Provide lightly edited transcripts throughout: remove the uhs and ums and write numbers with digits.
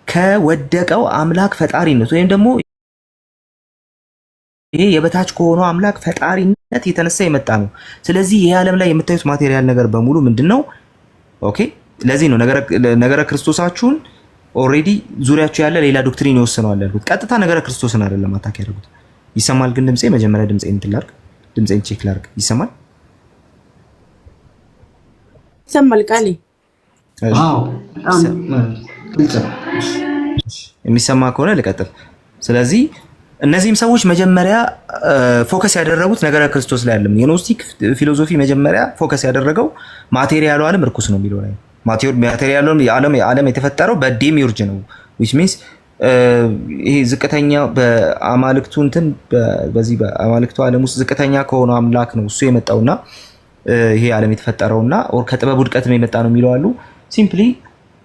ከወደቀው አምላክ ፈጣሪነት ወይም ደግሞ ይሄ የበታች ከሆነው አምላክ ፈጣሪነት የተነሳ የመጣ ነው። ስለዚህ ይሄ ዓለም ላይ የምታዩት ማቴሪያል ነገር በሙሉ ምንድነው? ኦኬ፣ ለዚህ ነው ነገረ ክርስቶሳችሁን ኦልሬዲ ዙሪያችሁ ያለ ሌላ ዶክትሪን ይወስነዋል ያልኩት። ቀጥታ ነገረ ክርስቶስን አይደለም አታክ ያደርጉት። ይሰማል ግን ድምጼ? መጀመሪያ ድምጼን እንትን ላድርግ፣ ድምጼን ቼክ ላድርግ። ይሰማል? ይሰማል ቃሌ? አዎ የሚሰማ ከሆነ ልቀጥል። ስለዚህ እነዚህም ሰዎች መጀመሪያ ፎከስ ያደረጉት ነገረ ክርስቶስ ላይ አይደለም። የኖስቲክ ፊሎሶፊ መጀመሪያ ፎከስ ያደረገው ማቴሪያሉ ዓለም ርኩስ ነው የሚለው ላይ። ማቴሪያሉ ዓለም የተፈጠረው በዴሚውርጅ ነው which means ይሄ ዝቅተኛ በአማልክቱ እንትን በዚህ በአማልክቱ ዓለም ውስጥ ዝቅተኛ ከሆነው አምላክ ነው እሱ የመጣውና ይሄ ዓለም የተፈጠረውና ኦር ከጥበብ ውድቀት የመጣ ነው የሚለው አሉ። ሲምፕሊ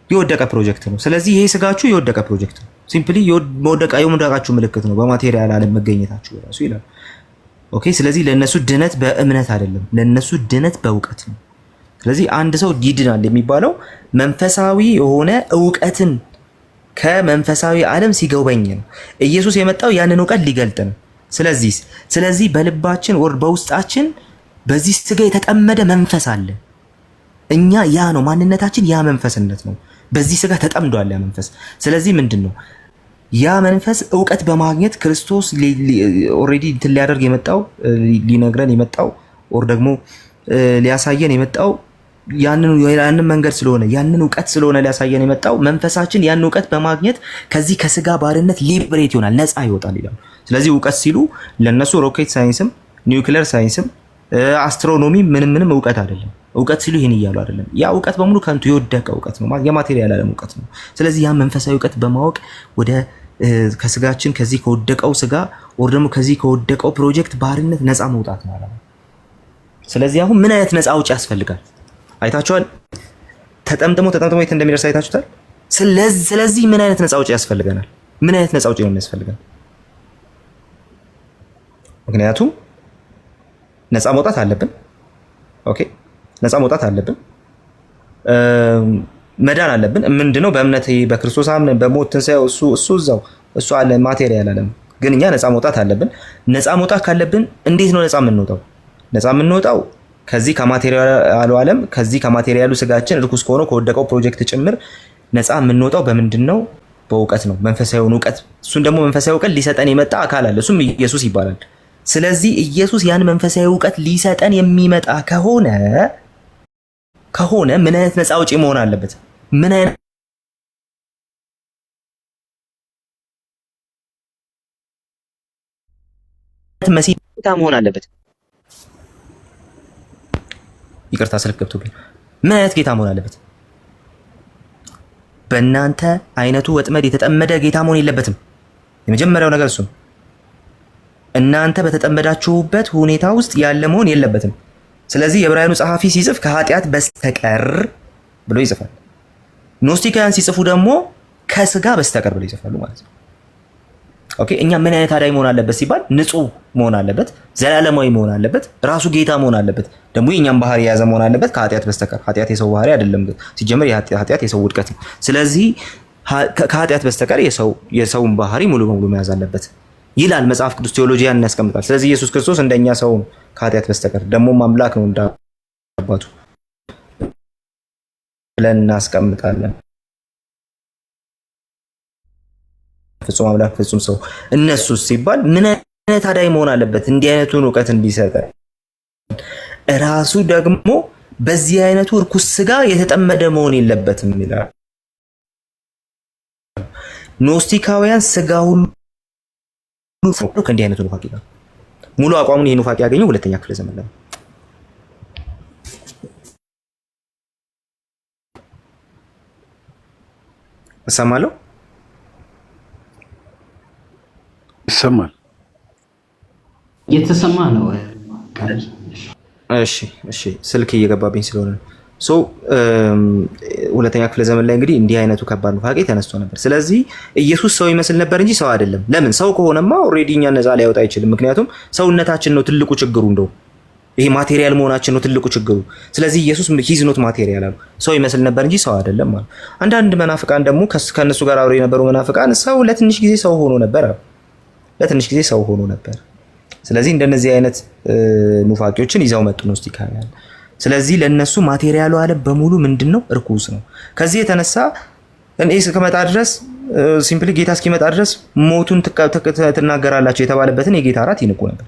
የወደቀ ፕሮጀክት ነው። ስለዚህ ይሄ ስጋችሁ የወደቀ ፕሮጀክት ነው። ሲምፕሊ የመውደቃችሁ ምልክት ነው በማቴሪያል ዓለም መገኘታችሁ ራሱ ይላል። ኦኬ፣ ስለዚህ ለነሱ ድነት በእምነት አይደለም፣ ለነሱ ድነት በእውቀት ነው። ስለዚህ አንድ ሰው ይድናል የሚባለው መንፈሳዊ የሆነ እውቀትን ከመንፈሳዊ ዓለም ሲገበኝ ነው። ኢየሱስ የመጣው ያንን እውቀት ሊገልጥ ነው። ስለዚህ በልባችን ወር በውስጣችን በዚህ ስጋ የተጠመደ መንፈስ አለ። እኛ ያ ነው ማንነታችን፣ ያ መንፈስነት ነው። በዚህ ስጋ ተጠምዷል ያ መንፈስ። ስለዚህ ምንድነው ያ መንፈስ እውቀት በማግኘት ክርስቶስ ኦሬዲ እንትን ሊያደርግ የመጣው ሊነግረን የመጣው ኦር ደግሞ ሊያሳየን የመጣው ያንን መንገድ ስለሆነ ያንን እውቀት ስለሆነ ሊያሳየን የመጣው መንፈሳችን ያን እውቀት በማግኘት ከዚህ ከስጋ ባርነት ሊብሬት ይሆናል፣ ነፃ ይወጣል ይላል። ስለዚህ እውቀት ሲሉ ለነሱ ሮኬት ሳይንስም ኒውክሊየር ሳይንስም አስትሮኖሚ ምንም እውቀት አይደለም። እውቀት ሲሉ ይሄን እያሉ አይደለም። ያ እውቀት በሙሉ ከንቱ የወደቀ እውቀት ነው፣ የማቴሪያል ዓለም እውቀት ነው። ስለዚህ ያ መንፈሳዊ እውቀት በማወቅ ወደ ከስጋችን ከዚህ ከወደቀው ስጋ ወር ደግሞ ከዚህ ከወደቀው ፕሮጀክት ባርነት ነፃ መውጣት ማለት ነው። ስለዚህ አሁን ምን አይነት ነፃ አውጪ ያስፈልጋል? አይታችኋል። ተጠምጥሞ የት እንደሚደርስ አይታችሁታል። ስለዚህ ምን አይነት ነፃ አውጪ ያስፈልገናል? ምን አይነት ነፃ አውጪ ነው የሚያስፈልገን? ምክንያቱም ነፃ መውጣት አለብን። ኦኬ፣ ነፃ መውጣት አለብን፣ መዳን አለብን። ምንድነው? በእምነት በክርስቶስ አምነን በሞት ትንሣኤው እሱ አለ ማቴሪያል ዓለም። ግን እኛ ነፃ መውጣት አለብን። ነፃ መውጣት ካለብን እንዴት ነው ነፃ የምንወጣው? ነፃ የምንወጣው ከዚህ ከማቴሪያሉ ዓለም ከዚህ ከማቴሪያሉ ስጋችን ርኩስ ከሆነው ከወደቀው ፕሮጀክት ጭምር ነፃ የምንወጣው በምንድነው? በእውቀት ነው፣ መንፈሳዊውን እውቀት። እሱን ደግሞ መንፈሳዊ እውቀት ሊሰጠን የመጣ አካል አለ፣ እሱም ኢየሱስ ይባላል። ስለዚህ ኢየሱስ ያን መንፈሳዊ እውቀት ሊሰጠን የሚመጣ ከሆነ ምን አይነት ነፃ አውጪ መሆን አለበት? ምን አይነት መሲህ መሆን አለበት? ይቅርታ ስልክ ገብቶብኝ። ምን አይነት ጌታ መሆን አለበት? በእናንተ አይነቱ ወጥመድ የተጠመደ ጌታ መሆን የለበትም። የመጀመሪያው ነገር እሱ ነው። እናንተ በተጠመዳችሁበት ሁኔታ ውስጥ ያለ መሆን የለበትም። ስለዚህ የዕብራውያኑ ጸሐፊ ሲጽፍ ከኃጢአት በስተቀር ብሎ ይጽፋል። ኖስቲካውያን ሲጽፉ ደግሞ ከስጋ በስተቀር ብሎ ይጽፋሉ ማለት ነው። ኦኬ፣ እኛ ምን አይነት አዳኝ መሆን አለበት ሲባል ንጹህ መሆን አለበት፣ ዘላለማዊ መሆን አለበት፣ ራሱ ጌታ መሆን አለበት፣ ደግሞ የኛም ባህሪ የያዘ መሆን አለበት ከኃጢአት በስተቀር። ኃጢአት የሰው ባህሪ አይደለም ሲጀመር፣ ኃጢአት የሰው ውድቀት ነው። ስለዚህ ከኃጢአት በስተቀር የሰውን ባህሪ ሙሉ በሙሉ መያዝ አለበት ይላል መጽሐፍ ቅዱስ። ቴዎሎጂያን ያስቀምጣል። ስለዚህ ኢየሱስ ክርስቶስ እንደኛ ሰው ከኃጢአት በስተቀር ደግሞ አምላክ ነው እንዳባቱ ብለን እናስቀምጣለን። ፍጹም አምላክ ፍጹም ሰው እነሱስ ሲባል ምን አይነት አዳኝ መሆን አለበት? እንዲህ አይነቱን እውቀት እንዲሰጠን ራሱ ደግሞ በዚህ አይነቱ እርኩስ ስጋ የተጠመደ መሆን የለበትም ይላል። ኖስቲካውያን ስጋ ሁሉ ከእንዲህ አይነቱ ኑፋቄ ጋር ሙሉ አቋሙን ይሄ ኑፋቄ ያገኘው ሁለተኛ ክፍለ ዘመን ላይ። እሰማለሁ። ይሰማል። የተሰማ ነው። እሺ ስልክ እየገባብኝ ስለሆነ ሶ ሁለተኛ ክፍለ ዘመን ላይ እንግዲህ እንዲህ አይነቱ ከባድ ኑፋቄ ተነስቶ ነበር። ስለዚህ ኢየሱስ ሰው ይመስል ነበር እንጂ ሰው አይደለም። ለምን? ሰው ከሆነማ ኦልሬዲ እኛ ነፃ ሊያወጣ አይችልም። ምክንያቱም ሰውነታችን ነው ትልቁ ችግሩ። እንደው ይሄ ማቴሪያል መሆናችን ነው ትልቁ ችግሩ። ስለዚህ ኢየሱስ ሂዝ ኖት ማቴሪያል አሉ። ሰው ይመስል ነበር እንጂ ሰው አይደለም ማለት። አንዳንድ መናፍቃን ደግሞ ከነሱ ጋር አብረው የነበሩ መናፍቃን ሰው ለትንሽ ጊዜ ሰው ሆኖ ነበር አሉ። ለትንሽ ጊዜ ሰው ሆኖ ነበር። ስለዚህ እንደነዚህ አይነት ኑፋቂዎችን ይዘው መጡ ኖስቲካውያን። ስለዚህ ለነሱ ማቴሪያሉ ዓለም በሙሉ ምንድነው? እርኩስ ነው። ከዚህ የተነሳ እኔ እስከመጣ ድረስ ሲምፕሊ ጌታ እስኪመጣ ድረስ ሞቱን ትናገራላችሁ የተባለበትን የጌታ እራት ይንቁ ነበር።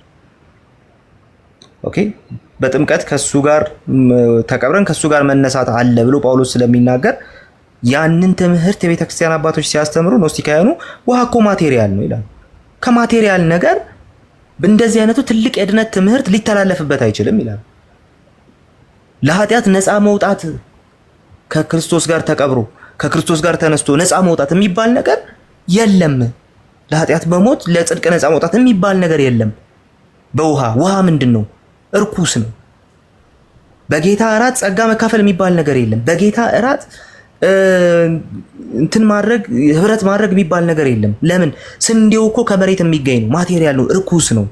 ኦኬ በጥምቀት ከሱ ጋር ተቀብረን ከሱ ጋር መነሳት አለ ብሎ ጳውሎስ ስለሚናገር ያንን ትምህርት የቤተክርስቲያን አባቶች ሲያስተምሩ ኖስቲካውያኑ ውሃ እኮ ማቴሪያል ነው ይላሉ። ከማቴሪያል ነገር በእንደዚህ አይነቱ ትልቅ የድነት ትምህርት ሊተላለፍበት አይችልም ይላሉ። ለኃጢአት ነፃ መውጣት ከክርስቶስ ጋር ተቀብሮ ከክርስቶስ ጋር ተነስቶ ነፃ መውጣት የሚባል ነገር የለም። ለኃጢአት በሞት ለጽድቅ ነፃ መውጣት የሚባል ነገር የለም። ውሃ ምንድነው? እርኩስ ነው። በጌታ እራት ጸጋ መካፈል የሚባል ነገር የለም። በጌታ እራት እንትን ማድረግ ህብረት ማድረግ የሚባል ነገር የለም። ለምን? ስንዴው እኮ ከመሬት የሚገኝ ነው፣ ማቴሪያል ነው፣ እርኩስ ነው።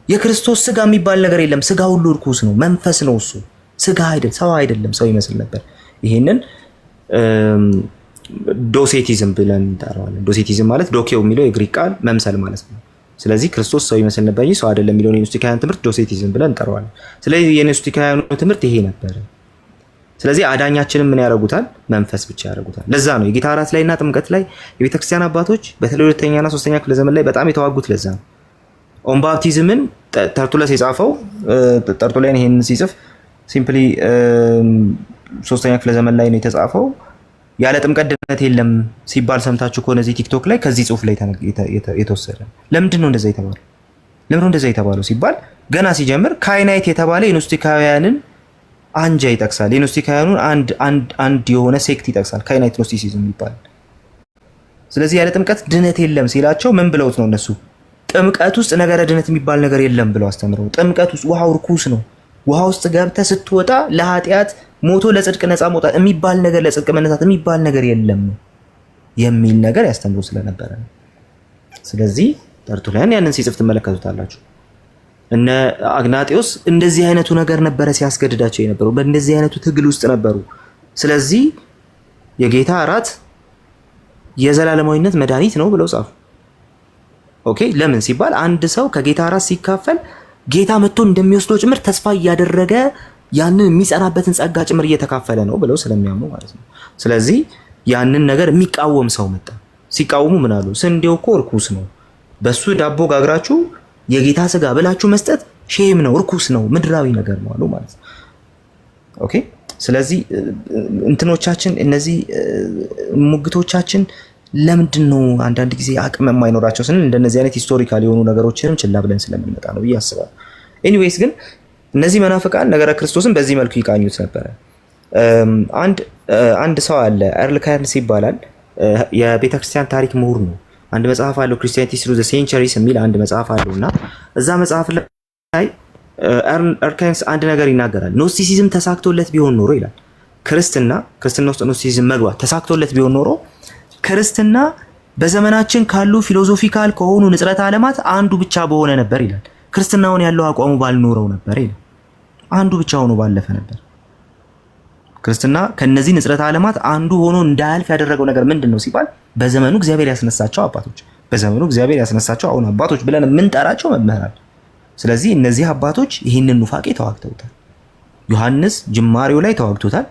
የክርስቶስ ስጋ የሚባል ነገር የለም። ስጋ ሁሉ እርኩስ ነው፣ መንፈስ ነው እሱ። ስጋ አይደለም፣ ሰው አይደለም። ሰው ይመስል ነበር። ይሄንን ዶሴቲዝም ብለን እንጠራዋለን። ዶሴቲዝም ማለት ዶኬው የሚለው የግሪክ ቃል መምሰል ማለት ነው። ስለዚህ ክርስቶስ ሰው ይመስል ነበር እንጂ ሰው አይደለም የሚለውን የኖስቲካውያን ትምህርት ዶሴቲዝም ብለን እንጠራዋለን። ስለዚህ የኖስቲካውያኑ ትምህርት ይሄ ነበር። ስለዚህ አዳኛችንን ምን ያደርጉታል? መንፈስ ብቻ ያደርጉታል። ለዛ ነው የጌታ እራት ላይና ጥምቀት ላይ የቤተክርስቲያን አባቶች በተለይ ሁለተኛና ሶስተኛ ክፍለ ዘመን ላይ በጣም የተዋጉት ለዛ ነው። ኦን ባፕቲዝምን ተርቱለስ የጻፈው ተርቱሊያን ይሄንን ሲጽፍ ሲምፕሊ ሶስተኛ ክፍለ ዘመን ላይ ነው የተጻፈው። ያለ ጥምቀት ድነት የለም ሲባል ሰምታችሁ ከሆነ እዚህ ቲክቶክ ላይ ከዚህ ጽሁፍ ላይ የተወሰደ። ለምንድን ነው እንደዛ የተባለው? ለምን እንደዛ የተባለው ሲባል ገና ሲጀምር ካይናይት የተባለ የኖስቲካውያንን አንጃ ይጠቅሳል። የኖስቲካውያኑን አንድ የሆነ ሴክት ይጠቅሳል። ካይናይት ኖስቲሲዝም ይባላል። ስለዚህ ያለ ጥምቀት ድነት የለም ሲላቸው ምን ብለውት ነው እነሱ? ጥምቀት ውስጥ ነገረ ድነት የሚባል ነገር የለም ብለው አስተምረው። ጥምቀት ውስጥ ውሃው ርኩስ ነው። ውሃ ውስጥ ገብተህ ስትወጣ ለኃጢአት ሞቶ ለጽድቅ ነፃ መውጣት የሚባል ነገር ለጽድቅ መነሳት የሚባል ነገር የለም የሚል ነገር ያስተምሩ ስለነበረ ነው። ስለዚህ ተርቱሊያን ያንን ሲጽፍ ትመለከቱታላችሁ። እነ አግናጢዮስ እንደዚህ አይነቱ ነገር ነበረ ሲያስገድዳቸው የነበሩ፣ በእንደዚህ አይነቱ ትግል ውስጥ ነበሩ። ስለዚህ የጌታ እራት የዘላለማዊነት መድኃኒት ነው ብለው ጻፉ። ኦኬ ለምን ሲባል አንድ ሰው ከጌታ እራት ሲካፈል ጌታ መጥቶ እንደሚወስደው ጭምር ተስፋ እያደረገ ያንን የሚጸናበትን ጸጋ ጭምር እየተካፈለ ነው ብለው ስለሚያምኑ ማለት ነው። ስለዚህ ያንን ነገር የሚቃወም ሰው መጣ። ሲቃወሙ ምን አሉ? ስንዴው እኮ እርኩስ ነው፣ በሱ ዳቦ ጋግራችሁ የጌታ ስጋ ብላችሁ መስጠት ሼም ነው፣ እርኩስ ነው፣ ምድራዊ ነገር ነው አሉ ማለት ነው። ኦኬ ስለዚህ እንትኖቻችን እነዚህ ሙግቶቻችን ለምንድን ነው አንዳንድ ጊዜ አቅም የማይኖራቸው ስንል እንደነዚህ አይነት ሂስቶሪካል የሆኑ ነገሮችንም ችላ ብለን ስለምንመጣ ነው ብዬ አስባለሁ። ኤኒዌይስ ግን እነዚህ መናፍቃን ነገረ ክርስቶስን በዚህ መልኩ ይቃኙት ነበረ። አንድ ሰው አለ ኤርል ካየርንስ ይባላል። የቤተክርስቲያን ታሪክ ምሁር ነው። አንድ መጽሐፍ አለው ክርስቲያኒቲ ትሩ ዘ ሴንቸሪስ የሚል አንድ መጽሐፍ አለውና እዛ መጽሐፍ ላይ ኤርል ካየርንስ አንድ ነገር ይናገራል። ኖስቲሲዝም ተሳክቶለት ቢሆን ኖሮ ይላል ክርስትና ውስጥ ኖስቲሲዝም መግባት ተሳክቶለት ቢሆን ኖሮ ክርስትና በዘመናችን ካሉ ፊሎሶፊካል ከሆኑ ንጽረተ ዓለማት አንዱ ብቻ በሆነ ነበር ይላል። ክርስትናውን ያለው አቋሙ ባልኖረው ነበር ይላል። አንዱ ብቻ ሆኖ ባለፈ ነበር። ክርስትና ከነዚህ ንጽረተ ዓለማት አንዱ ሆኖ እንዳያልፍ ያደረገው ነገር ምንድነው ሲባል በዘመኑ እግዚአብሔር ያስነሳቸው አሁን አባቶች ብለን የምንጠራቸው መምህራን። ስለዚህ እነዚህ አባቶች ይህንን ኑፋቄ ተዋግተውታል። ዮሐንስ ጅማሬው ላይ ተዋግቶታል።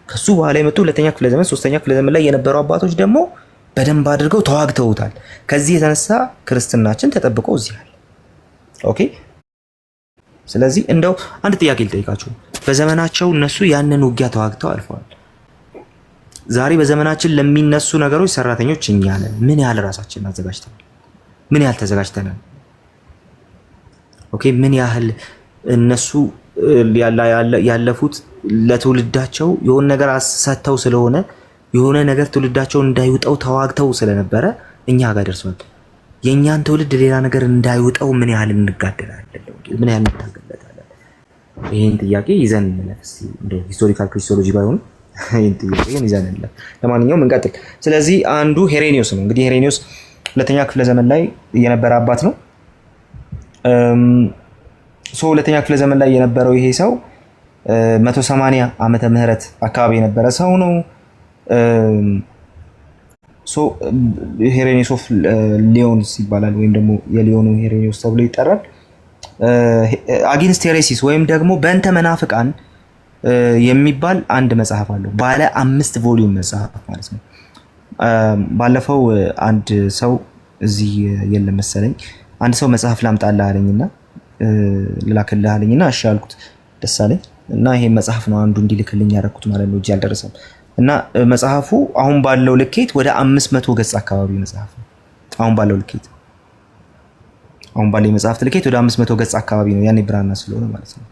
ከሱ በኋላ የመጡ ሁለተኛ ክፍለ ዘመን ሶስተኛ ክፍለ ዘመን ላይ የነበሩ አባቶች ደግሞ በደንብ አድርገው ተዋግተውታል። ከዚህ የተነሳ ክርስትናችን ተጠብቆ እዚህ አለ። ኦኬ ስለዚህ እንደው አንድ ጥያቄ ልጠይቃችሁ። በዘመናቸው እነሱ ያንን ውጊያ ተዋግተው አልፈዋል። ዛሬ በዘመናችን ለሚነሱ ነገሮች ሰራተኞች እኛ ነን። ምን ያህል ራሳችንን አዘጋጅተናል? ምን ያህል ተዘጋጅተናል? ኦኬ ምን ያህል እነሱ ያለፉት ለትውልዳቸው የሆነ ነገር ሰጥተው ስለሆነ የሆነ ነገር ትውልዳቸው እንዳይውጠው ተዋግተው ስለነበረ እኛ ጋር ደርሷል። የኛን ትውልድ ሌላ ነገር እንዳይውጠው ምን ያህል እንጋደላለን? ምን ያህል እንታገላለን? ይሄን ጥያቄ ይዘን እንለፍ። እንደ ሂስቶሪካል ክሪስቶሎጂ ባይሆን ይሄን ጥያቄ ይዘን እንለፍ። ለማንኛውም እንቀጥል። ስለዚህ አንዱ ሄሬኒዮስ ነው። እንግዲህ ሄሬኒዮስ ሁለተኛ ክፍለ ዘመን ላይ የነበረ አባት ነው። ሁለተኛ ክፍለ ዘመን ላይ የነበረው ይሄ ሰው 180 ዓመተ ምህረት አካባቢ የነበረ ሰው ነው። ሄሬኔስ ኦፍ ሊዮንስ ይባላል፣ ወይም ደግሞ የሊዮኑ ሄሬኔስ ተብሎ ይጠራል። አጌንስት ሄሬሲስ ወይም ደግሞ በእንተ መናፍቃን የሚባል አንድ መጽሐፍ አለው። ባለ 5 ቮሊዩም መጽሐፍ ማለት ነው። ባለፈው አንድ ሰው እዚህ የለም መሰለኝ፣ አንድ ሰው መጽሐፍ ላምጣልህ አለኝና ልላክልህ አለኝና እሺ አልኩት። ደስ አለኝ እና ይሄ መጽሐፍ ነው አንዱ እንዲልክልኝ ያደረኩት ማለት ነው። እጅ አልደረሰም እና መጽሐፉ አሁን ባለው ልኬት ወደ 500 ገጽ አካባቢ መጽሐፍ ነው። አሁን ባለው ልኬት የመጽሐፍት ልኬት ወደ 500 ገጽ አካባቢ ነው። ያኔ ብራና ስለሆነ ማለት ነው።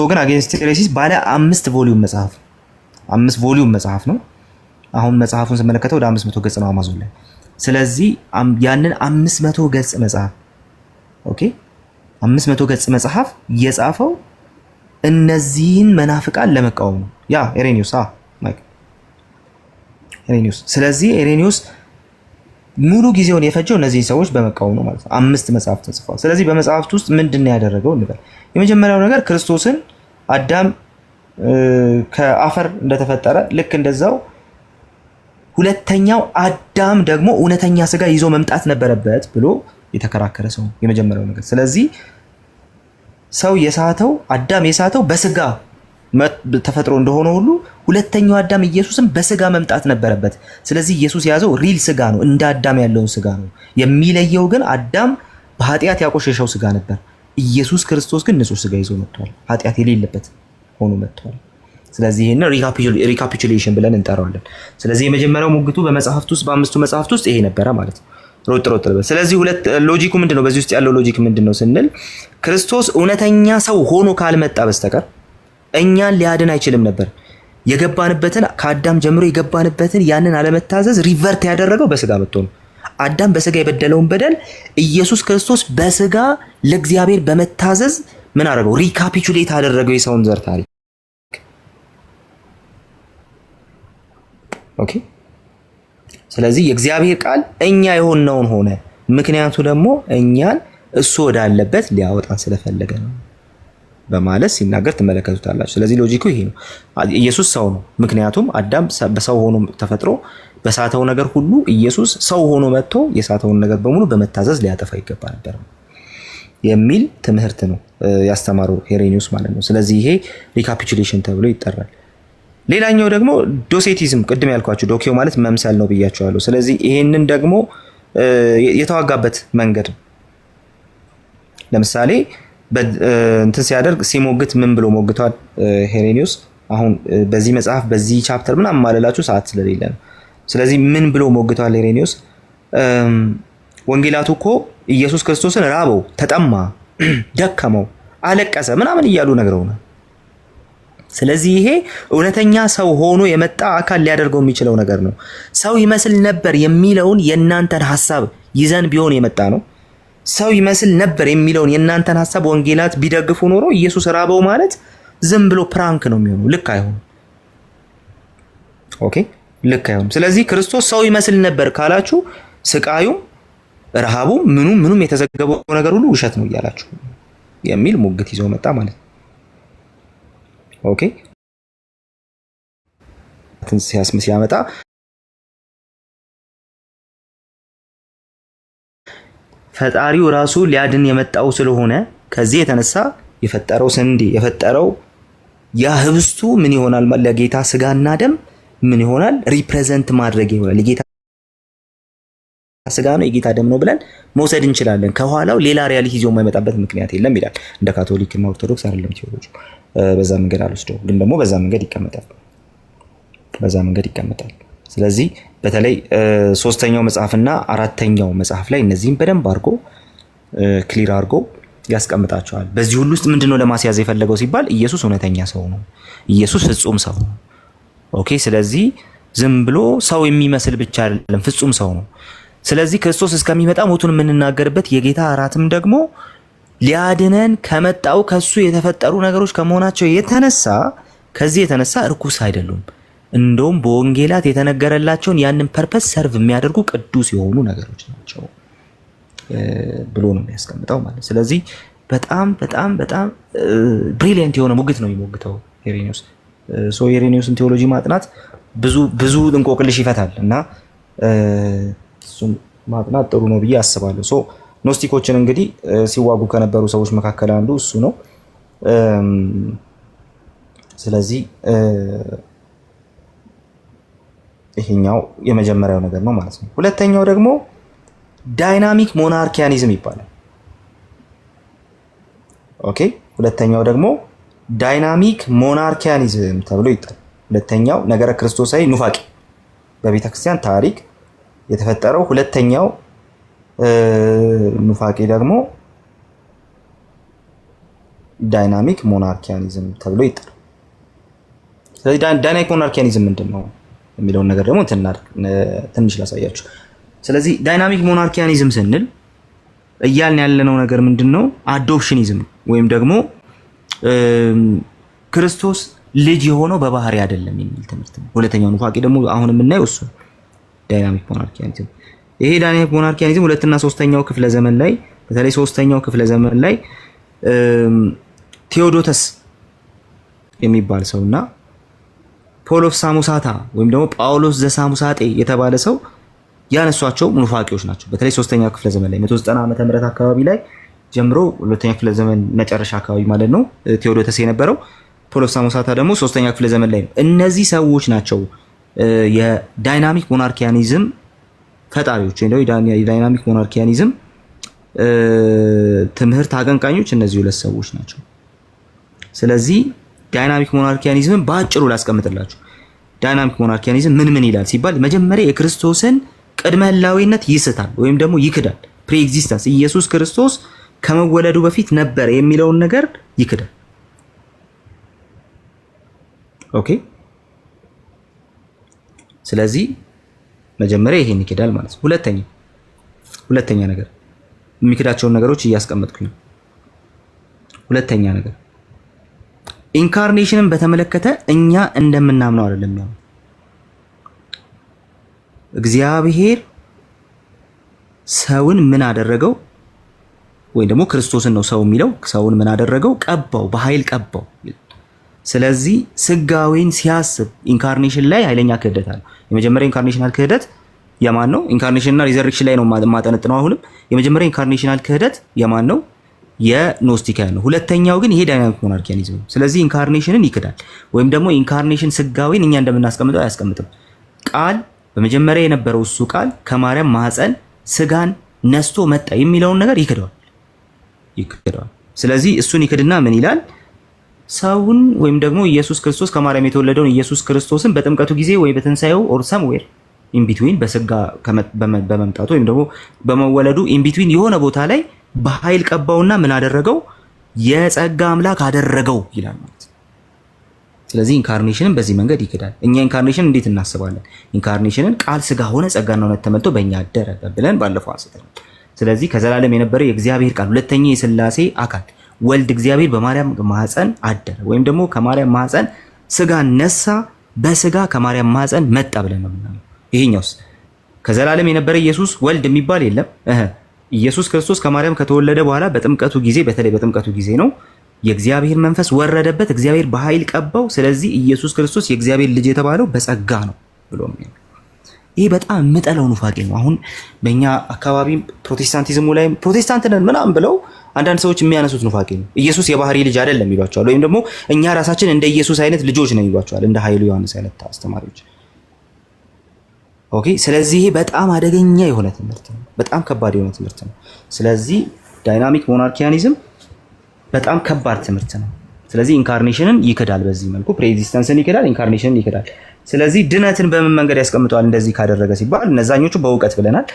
ግን አጌንስት ሄሬሲስ ባለ 5 ቮሊዩም መጽሐፍ 5 ቮሊዩም መጽሐፍ ነው። አሁን መጽሐፉን ስመለከተው ወደ 500 ገጽ ነው አማዞን ላይ። ስለዚህ ያንን 500 ገጽ መጽሐፍ 500 ገጽ መጽሐፍ የጻፈው እነዚህን መናፍቃን ለመቃወም ነው። ያ ኢሬኒዮስ ኢሬኒዮስ። ስለዚህ ኢሬኒዮስ ሙሉ ጊዜውን የፈጀው እነዚህን ሰዎች በመቃወም ነው ማለት ነው። 5 መጽሐፍ ተጽፏል። ስለዚህ በመጽሐፍት ውስጥ ምንድነው ያደረገው እንበል። የመጀመሪያው ነገር ክርስቶስን አዳም ከአፈር እንደተፈጠረ ልክ እንደዛው ሁለተኛው አዳም ደግሞ እውነተኛ ስጋ ይዞ መምጣት ነበረበት ብሎ የተከራከረ ሰው የመጀመሪያው ነገር። ስለዚህ ሰው የሳተው አዳም የሳተው በስጋ ተፈጥሮ እንደሆነ ሁሉ ሁለተኛው አዳም ኢየሱስም በስጋ መምጣት ነበረበት። ስለዚህ ኢየሱስ የያዘው ሪል ስጋ ነው፣ እንደ አዳም ያለውን ስጋ ነው። የሚለየው ግን አዳም በኃጢአት ያቆሸሸው ስጋ ነበር። ኢየሱስ ክርስቶስ ግን ንጹህ ስጋ ይዞ መጥቷል፣ ኃጢአት የሌለበት ሆኖ መጥቷል። ስለዚህ ይሄን ሪካፒቹሌሽን ብለን እንጠራዋለን። ስለዚህ የመጀመሪያው ሙግቱ በመጽሐፍት ውስጥ በ5ቱ መጽሐፍት ውስጥ ይሄ ነበረ ማለት ነው። ሮጥ ስለዚህ ሁለት ሎጂኩ ምንድነው? በዚህ ውስጥ ያለው ሎጂክ ምንድነው ስንል ክርስቶስ እውነተኛ ሰው ሆኖ ካልመጣ በስተቀር እኛን ሊያድን አይችልም ነበር። የገባንበትን ከአዳም ጀምሮ የገባንበትን ያንን አለመታዘዝ ሪቨርት ያደረገው በስጋ መጥቶ ነው። አዳም በስጋ የበደለውን በደል ኢየሱስ ክርስቶስ በስጋ ለእግዚአብሔር በመታዘዝ ምን አደረገው? ሪካፒቹሌት አደረገው የሰውን ዘር ታሪክ። ኦኬ። ስለዚህ የእግዚአብሔር ቃል እኛ የሆነውን ሆነ። ምክንያቱ ደግሞ እኛን እሱ ወዳለበት ሊያወጣን ስለፈለገ ነው በማለት ሲናገር ትመለከቱታላችሁ። ስለዚህ ሎጂኩ ይሄ ነው። ኢየሱስ ሰው ነው። ምክንያቱም አዳም በሰው ሆኖ ተፈጥሮ በሳተው ነገር ሁሉ ኢየሱስ ሰው ሆኖ መጥቶ የሳተውን ነገር በሙሉ በመታዘዝ ሊያጠፋ ይገባ ነበር የሚል ትምህርት ነው ያስተማረው ሄሬኒዮስ ማለት ነው። ስለዚህ ይሄ ሪካፒቹሌሽን ተብሎ ይጠራል። ሌላኛው ደግሞ ዶሴቲዝም፣ ቅድም ያልኳችሁ ዶኪዮ ማለት መምሰል ነው ብያቸዋለሁ። ስለዚህ ይሄንን ደግሞ የተዋጋበት መንገድ ለምሳሌ እንትን ሲያደርግ ሲሞግት ምን ብሎ ሞግቷል ሄሬኒዮስ? አሁን በዚህ መጽሐፍ በዚህ ቻፕተር ምናምን ማለላችሁ ሰዓት ስለሌለ ነው። ስለዚህ ምን ብሎ ሞግቷል ሄሬኒዮስ? ወንጌላቱ እኮ ኢየሱስ ክርስቶስን ራበው፣ ተጠማ፣ ደከመው፣ አለቀሰ ምናምን እያሉ ነግረውናል። ስለዚህ ይሄ እውነተኛ ሰው ሆኖ የመጣ አካል ሊያደርገው የሚችለው ነገር ነው። ሰው ይመስል ነበር የሚለውን የእናንተን ሐሳብ ይዘን ቢሆን የመጣ ነው። ሰው ይመስል ነበር የሚለውን የእናንተን ሐሳብ ወንጌላት ቢደግፉ ኖሮ ኢየሱስ ራበው ማለት ዝም ብሎ ፕራንክ ነው የሚሆነው። ልክ አይሆንም። ኦኬ፣ ልክ አይሆንም። ስለዚህ ክርስቶስ ሰው ይመስል ነበር ካላችሁ ስቃዩም ረሃቡም ምኑም የተዘገበው ነገር ሁሉ ውሸት ነው እያላችሁ የሚል ሙግት ይዞ መጣ ማለት ነው። ኦኬ፣ ሲያመጣ ፈጣሪው ራሱ ሊያድን የመጣው ስለሆነ ከዚህ የተነሳ የፈጠረው ስንዴ የፈጠረው ያ ህብስቱ ምን ይሆናል? ለጌታ ስጋና ደም ምን ይሆናል? ሪፕሬዘንት ማድረግ ይሆናል። የጌታ ስጋ ነው የጌታ ደም ነው ብለን መውሰድ እንችላለን። ከኋላው ሌላ ሪያሊቲ ይዞ የማይመጣበት ምክንያት የለም ይላል። እንደ ካቶሊክ እና ኦርቶዶክስ አይደለም ቴዎሎጂ። በዛ መንገድ አልወስደው፣ ግን ደግሞ በዛ መንገድ ይቀመጣል። ስለዚህ በተለይ ሶስተኛው መጽሐፍና አራተኛው መጽሐፍ ላይ እነዚህን በደንብ አድርጎ ክሊር አድርጎ ያስቀምጣቸዋል። በዚህ ሁሉ ውስጥ ምንድነው ለማስያዝ የፈለገው ሲባል ኢየሱስ እውነተኛ ሰው ነው። ኢየሱስ ፍጹም ሰው ነው። ኦኬ፣ ስለዚህ ዝም ብሎ ሰው የሚመስል ብቻ አይደለም፣ ፍጹም ሰው ነው። ስለዚህ ክርስቶስ እስከሚመጣ ሞቱን የምንናገርበት የጌታ እራትም ደግሞ ሊያድነን ከመጣው ከሱ የተፈጠሩ ነገሮች ከመሆናቸው የተነሳ ከዚህ የተነሳ እርኩስ አይደሉም። እንደውም በወንጌላት የተነገረላቸውን ያንን ፐርፐስ ሰርቭ የሚያደርጉ ቅዱስ የሆኑ ነገሮች ናቸው ብሎ ነው የሚያስቀምጠው ማለት። ስለዚህ በጣም በጣም በጣም ብሪሊየንት የሆነ ሙግት ነው የሚሞግተው ኢሬኒዮስ። ሶ የኢሬኒዮስን ቴዎሎጂ ማጥናት ብዙ እንቆቅልሽ ይፈታል እና እሱም ማጥናት ጥሩ ነው ብዬ አስባለሁ። ሶ ኖስቲኮችን እንግዲህ ሲዋጉ ከነበሩ ሰዎች መካከል አንዱ እሱ ነው። ስለዚህ ይሄኛው የመጀመሪያው ነገር ነው ማለት ነው። ሁለተኛው ደግሞ ዳይናሚክ ሞናርኪያኒዝም ይባላል። ኦኬ፣ ሁለተኛው ደግሞ ዳይናሚክ ሞናርኪያኒዝም ተብሎ ይጠራል። ሁለተኛው ነገረ ክርስቶሳዊ ኑፋቄ በቤተ ክርስቲያን ታሪክ የተፈጠረው ሁለተኛው ኑፋቄ ደግሞ ዳይናሚክ ሞናርኪያኒዝም ተብሎ ይጠራል። ስለዚህ ዳይናሚክ ሞናርኪያኒዝም ምንድን ነው የሚለውን ነገር ደግሞ ትንሽ ላሳያችሁ። ስለዚህ ዳይናሚክ ሞናርኪያኒዝም ስንል እያልን ያለነው ነገር ምንድን ነው? አዶፕሽኒዝም ወይም ደግሞ ክርስቶስ ልጅ የሆነው በባህሪ አይደለም የሚል ትምህርት ነው። ሁለተኛው ኑፋቄ ደግሞ አሁን የምናየው እሱ ዳይናሚክ ሞናርኪያኒዝም። ይሄ ዳይናሚክ ሞናርኪያኒዝም ሁለተኛ ሶስተኛው ክፍለ ዘመን ላይ በተለይ ሶስተኛው ክፍለ ዘመን ላይ ቴዎዶተስ የሚባል ሰውና ፖል ኦፍ ሳሙሳታ ወይም ደግሞ ጳውሎስ ዘሳሙሳጤ የተባለ ሰው ያነሷቸው ኑፋቄዎች ናቸው። በተለይ ሶስተኛው ክፍለ ዘመን ላይ 190 ዓመተ ምህረት አካባቢ ላይ ጀምሮ ሁለተኛ ክፍለ ዘመን መጨረሻ አካባቢ ማለት ነው ቴዎዶተስ የነበረው። ፖል ኦፍ ሳሙሳታ ደግሞ ሶስተኛ ክፍለ ዘመን ላይ ነው። እነዚህ ሰዎች ናቸው የዳይናሚክ ሞናርኪያኒዝም ፈጣሪዎች ወይ የዳይናሚክ ሞናርኪያኒዝም ትምህርት አቀንቃኞች እነዚህ ሁለት ሰዎች ናቸው። ስለዚህ ዳይናሚክ ሞናርኪያኒዝምን በአጭሩ ላስቀምጥላችሁ። ዳይናሚክ ሞናርኪያኒዝም ምን ይላል ሲባል መጀመሪያ የክርስቶስን ቅድመ ህላዊነት ይስታል ወይም ደግሞ ይክዳል። ፕሪ ኤግዚስተንስ ኢየሱስ ክርስቶስ ከመወለዱ በፊት ነበር የሚለውን ነገር ይክዳል። ኦኬ፣ ስለዚህ መጀመሪያ ይሄን ይክዳል ማለት ነው። ሁለተኛ ነገር የሚክዳቸውን ነገሮች እያስቀመጥኩኝ። ሁለተኛ ነገር ኢንካርኔሽንን በተመለከተ እኛ እንደምናምነው አይደለም ያው እግዚአብሔር ሰውን ምን አደረገው? ወይም ደግሞ ክርስቶስን ነው ሰው የሚለው ሰውን ምን አደረገው? ቀባው፣ በኃይል ቀባው። ስለዚህ ስጋዊን ሲያስብ ኢንካርኔሽን ላይ ኃይለኛ ክህደት አለ። የመጀመሪያ ኢንካርኔሽናል ክህደት የማን ነው? ኢንካርኔሽንና ሪዘርክሽን ላይ ነው ማጠነጥነው። አሁንም የመጀመሪያ ኢንካርኔሽናል ክህደት የማን ነው? የኖስቲካውያን ነው። ሁለተኛው ግን ይሄ ዳይናሚክ ሞናርኪያኒዝም ነው። ስለዚህ ኢንካርኔሽንን ይክዳል ወይም ደግሞ ኢንካርኔሽን ስጋዊን እኛ እንደምናስቀምጠው አያስቀምጥም። ቃል በመጀመሪያ የነበረው እሱ ቃል ከማርያም ማህፀን ስጋን ነስቶ መጣ የሚለውን ነገር ይክደዋል። ስለዚህ እሱን ይክድና ምን ይላል? ሰውን ወይም ደግሞ ኢየሱስ ክርስቶስ ከማርያም የተወለደውን ኢየሱስ ክርስቶስን በጥምቀቱ ጊዜ ወይ በትንሳኤው ኦር ሰምዌር ኢንቢትዊን በስጋ በመምጣቱ ወይም ደግሞ በመወለዱ ኢንቢትዊን የሆነ ቦታ ላይ በኃይል ቀባውና ምን አደረገው? የጸጋ አምላክ አደረገው ይላል ማለት ነው። ስለዚህ ኢንካርኔሽንን በዚህ መንገድ ይክዳል። እኛ ኢንካርኔሽን እንዴት እናስባለን? ኢንካርኔሽንን ቃል ስጋ ሆነ ጸጋና እውነት ተመልቶ በእኛ አደረ ብለን ባለፈው አንስተናል። ስለዚህ ከዘላለም የነበረ የእግዚአብሔር ቃል ሁለተኛ የሥላሴ አካል ወልድ እግዚአብሔር በማርያም ማህፀን አደረ ወይም ደግሞ ከማርያም ማህፀን ስጋ ነሳ፣ በስጋ ከማርያም ማህፀን መጣ ብለን ነው የምናምነው። ይሄኛውስ ከዘላለም የነበረ ኢየሱስ ወልድ የሚባል የለም። ኢየሱስ ክርስቶስ ከማርያም ከተወለደ በኋላ በጥምቀቱ ጊዜ በተለይ በጥምቀቱ ጊዜ ነው የእግዚአብሔር መንፈስ ወረደበት፣ እግዚአብሔር በኃይል ቀባው። ስለዚህ ኢየሱስ ክርስቶስ የእግዚአብሔር ልጅ የተባለው በጸጋ ነው ብሎ ነው። ይሄ በጣም የምጠላው ኑፋቄ ነው። አሁን በእኛ አካባቢ ፕሮቴስታንቲዝሙ ላይ ፕሮቴስታንት ነን ምናምን ብለው አንዳንድ ሰዎች የሚያነሱት ኑፋቄ ነው። ኢየሱስ የባህሪ ልጅ አይደለም ይሏቸዋል፣ ወይም ደግሞ እኛ ራሳችን እንደ ኢየሱስ አይነት ልጆች ነን ይሏቸዋል፣ እንደ ኃይሉ ዮሐንስ አይነት አስተማሪዎች። ኦኬ፣ ስለዚህ ይሄ በጣም አደገኛ የሆነ ትምህርት ነው፣ በጣም ከባድ የሆነ ትምህርት ነው። ስለዚህ ዳይናሚክ ሞናርኪያኒዝም በጣም ከባድ ትምህርት ነው። ስለዚህ ኢንካርኔሽንን ይክዳል፣ በዚህ መልኩ ፕሬኤግዚስተንስን ይክዳል፣ ኢንካርኔሽንን ይክዳል። ስለዚህ ድነትን በምን መንገድ ያስቀምጠዋል እንደዚህ ካደረገ ሲባል እነዛኞቹ በእውቀት ብለናል።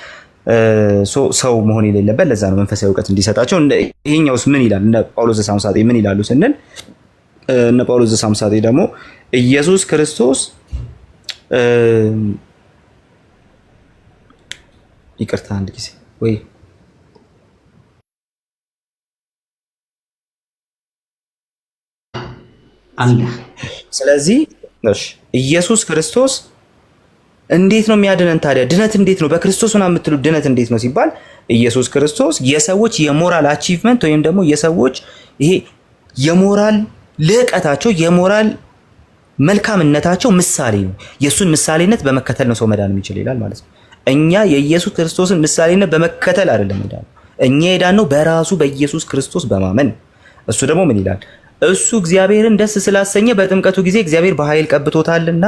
ሰው መሆን የሌለበት ለዛ ነው መንፈሳዊ እውቀት እንዲሰጣቸው። ይሄኛውስ ምን ይላል? እነ ጳውሎስ ዘሳሙሳጤ ምን ይላሉ ስንል እነ ጳውሎስ ዘሳሙሳጤ ደግሞ ኢየሱስ ክርስቶስ ይቅርታ አንድ ጊዜ ወይ አለ። ስለዚህ ኢየሱስ ክርስቶስ እንዴት ነው የሚያድነን ታዲያ? ድነት እንዴት ነው በክርስቶስ ምናምን የምትሉት ድነት እንዴት ነው ሲባል ኢየሱስ ክርስቶስ የሰዎች የሞራል አቺቭመንት ወይም ደግሞ የሰዎች ይሄ የሞራል ልዕቀታቸው የሞራል መልካምነታቸው ምሳሌ ነው። የሱን ምሳሌነት በመከተል ነው ሰው መዳን የሚችል ይላል ማለት ነው። እኛ የኢየሱስ ክርስቶስን ምሳሌነት በመከተል አይደለም መዳን። እኛ የዳነው በራሱ በኢየሱስ ክርስቶስ በማመን። እሱ ደግሞ ምን ይላል? እሱ እግዚአብሔርን ደስ ስላሰኘ በጥምቀቱ ጊዜ እግዚአብሔር በኃይል ቀብቶታልና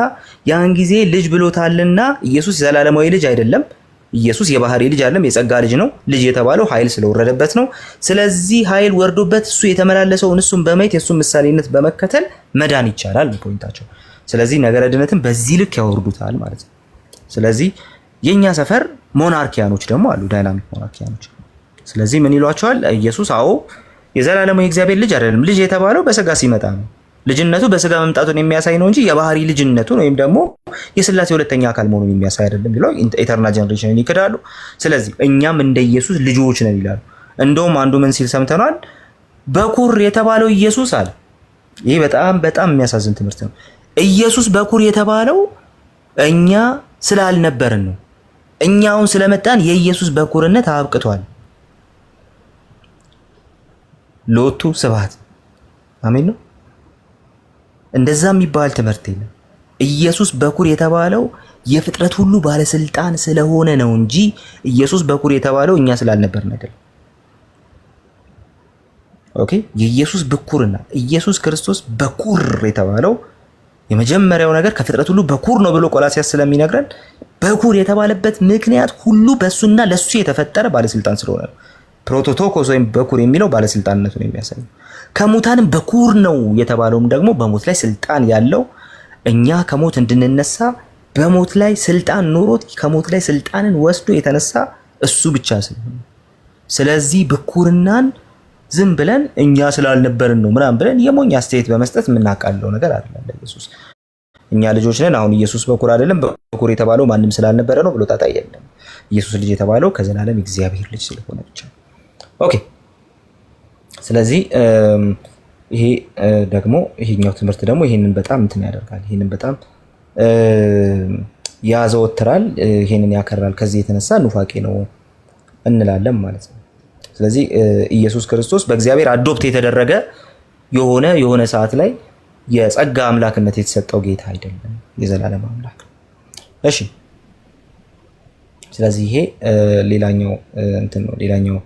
ያን ጊዜ ልጅ ብሎታልና። ኢየሱስ የዘላለማዊ ልጅ አይደለም። ኢየሱስ የባህሪ ልጅ አይደለም፣ የጸጋ ልጅ ነው። ልጅ የተባለው ኃይል ስለወረደበት ነው። ስለዚህ ኃይል ወርዶበት እሱ የተመላለሰውን እሱን በማየት የእሱን ምሳሌነት በመከተል መዳን ይቻላል ፖይንታቸው። ስለዚህ ነገረ ድነትን በዚህ ልክ ያወርዱታል ማለት ነው። ስለዚህ የኛ ሰፈር ሞናርኪያኖች ደግሞ አሉ፣ ዳይናሚክ ሞናርኪያኖች። ስለዚህ ምን ይሏቸዋል? ኢየሱስ አዎ የዘላለማዊ እግዚአብሔር ልጅ አይደለም። ልጅ የተባለው በስጋ ሲመጣ ነው። ልጅነቱ በስጋ መምጣቱን የሚያሳይ ነው እንጂ የባህሪ ልጅነቱን ወይም ደግሞ የሥላሴ ሁለተኛ አካል መሆኑን የሚያሳይ አይደለም ብለው ኢተርናል ጀነሬሽንን ይክዳሉ። ስለዚህ እኛም እንደ ኢየሱስ ልጆች ነን ይላሉ። እንደውም አንዱ ምን ሲል ሰምተናል? በኩር የተባለው ኢየሱስ አለ። ይሄ በጣም በጣም የሚያሳዝን ትምህርት ነው። ኢየሱስ በኩር የተባለው እኛ ስላልነበርን ነው። እኛውን ስለመጣን የኢየሱስ በኩርነት አብቅቷል። ሎቱ ስብሐት አሜን ነው። እንደዛ የሚባል ትምህርት የለም። ኢየሱስ በኩር የተባለው የፍጥረት ሁሉ ባለስልጣን ስለሆነ ነው እንጂ ኢየሱስ በኩር የተባለው እኛ ስላልነበርን አይደለም። ኦኬ። የኢየሱስ በኩርና ኢየሱስ ክርስቶስ በኩር የተባለው የመጀመሪያው ነገር ከፍጥረት ሁሉ በኩር ነው ብሎ ቆላስይስ ስለሚነግረን በኩር የተባለበት ምክንያት ሁሉ በሱና ለሱ የተፈጠረ ባለስልጣን ስለሆነ ነው። ፕሮቶቶኮስ ወይም በኩር የሚለው ባለስልጣንነቱን የሚያሳይ ከሙታንም በኩር ነው የተባለውም ደግሞ በሞት ላይ ስልጣን ያለው እኛ ከሞት እንድንነሳ በሞት ላይ ስልጣን ኖሮት ከሞት ላይ ስልጣንን ወስዶ የተነሳ እሱ ብቻ ስለሆነ፣ ስለዚህ በኩርናን ዝም ብለን እኛ ስላልነበርን ነው ምናምን ብለን የሞኝ አስተያየት በመስጠት የምናቃለው ነገር አይደለም። ኢየሱስ እኛ ልጆች ነን። አሁን ኢየሱስ በኩር አይደለም። በኩር የተባለው ማንም ስላልነበረ ነው ብሎ ጣጣ የለም። ኢየሱስ ልጅ የተባለው ከዘላለም እግዚአብሔር ልጅ ስለሆነ ብቻ። ኦኬ። ስለዚህ ይሄ ደግሞ ይሄኛው ትምህርት ደግሞ ይሄንን በጣም እንትን ያደርጋል። ይሄንን በጣም ያዘወትራል። ይሄንን ያከራል። ከዚህ የተነሳ ኑፋቄ ነው እንላለን ማለት ነው። ስለዚህ ኢየሱስ ክርስቶስ በእግዚአብሔር አዶፕት የተደረገ የሆነ ሰዓት ላይ የጸጋ አምላክነት የተሰጠው ጌታ አይደለም፣ የዘላለም አምላክ። እሺ። ስለዚህ ይሄ ሌላኛው እንትን ነው፣ ሌላኛው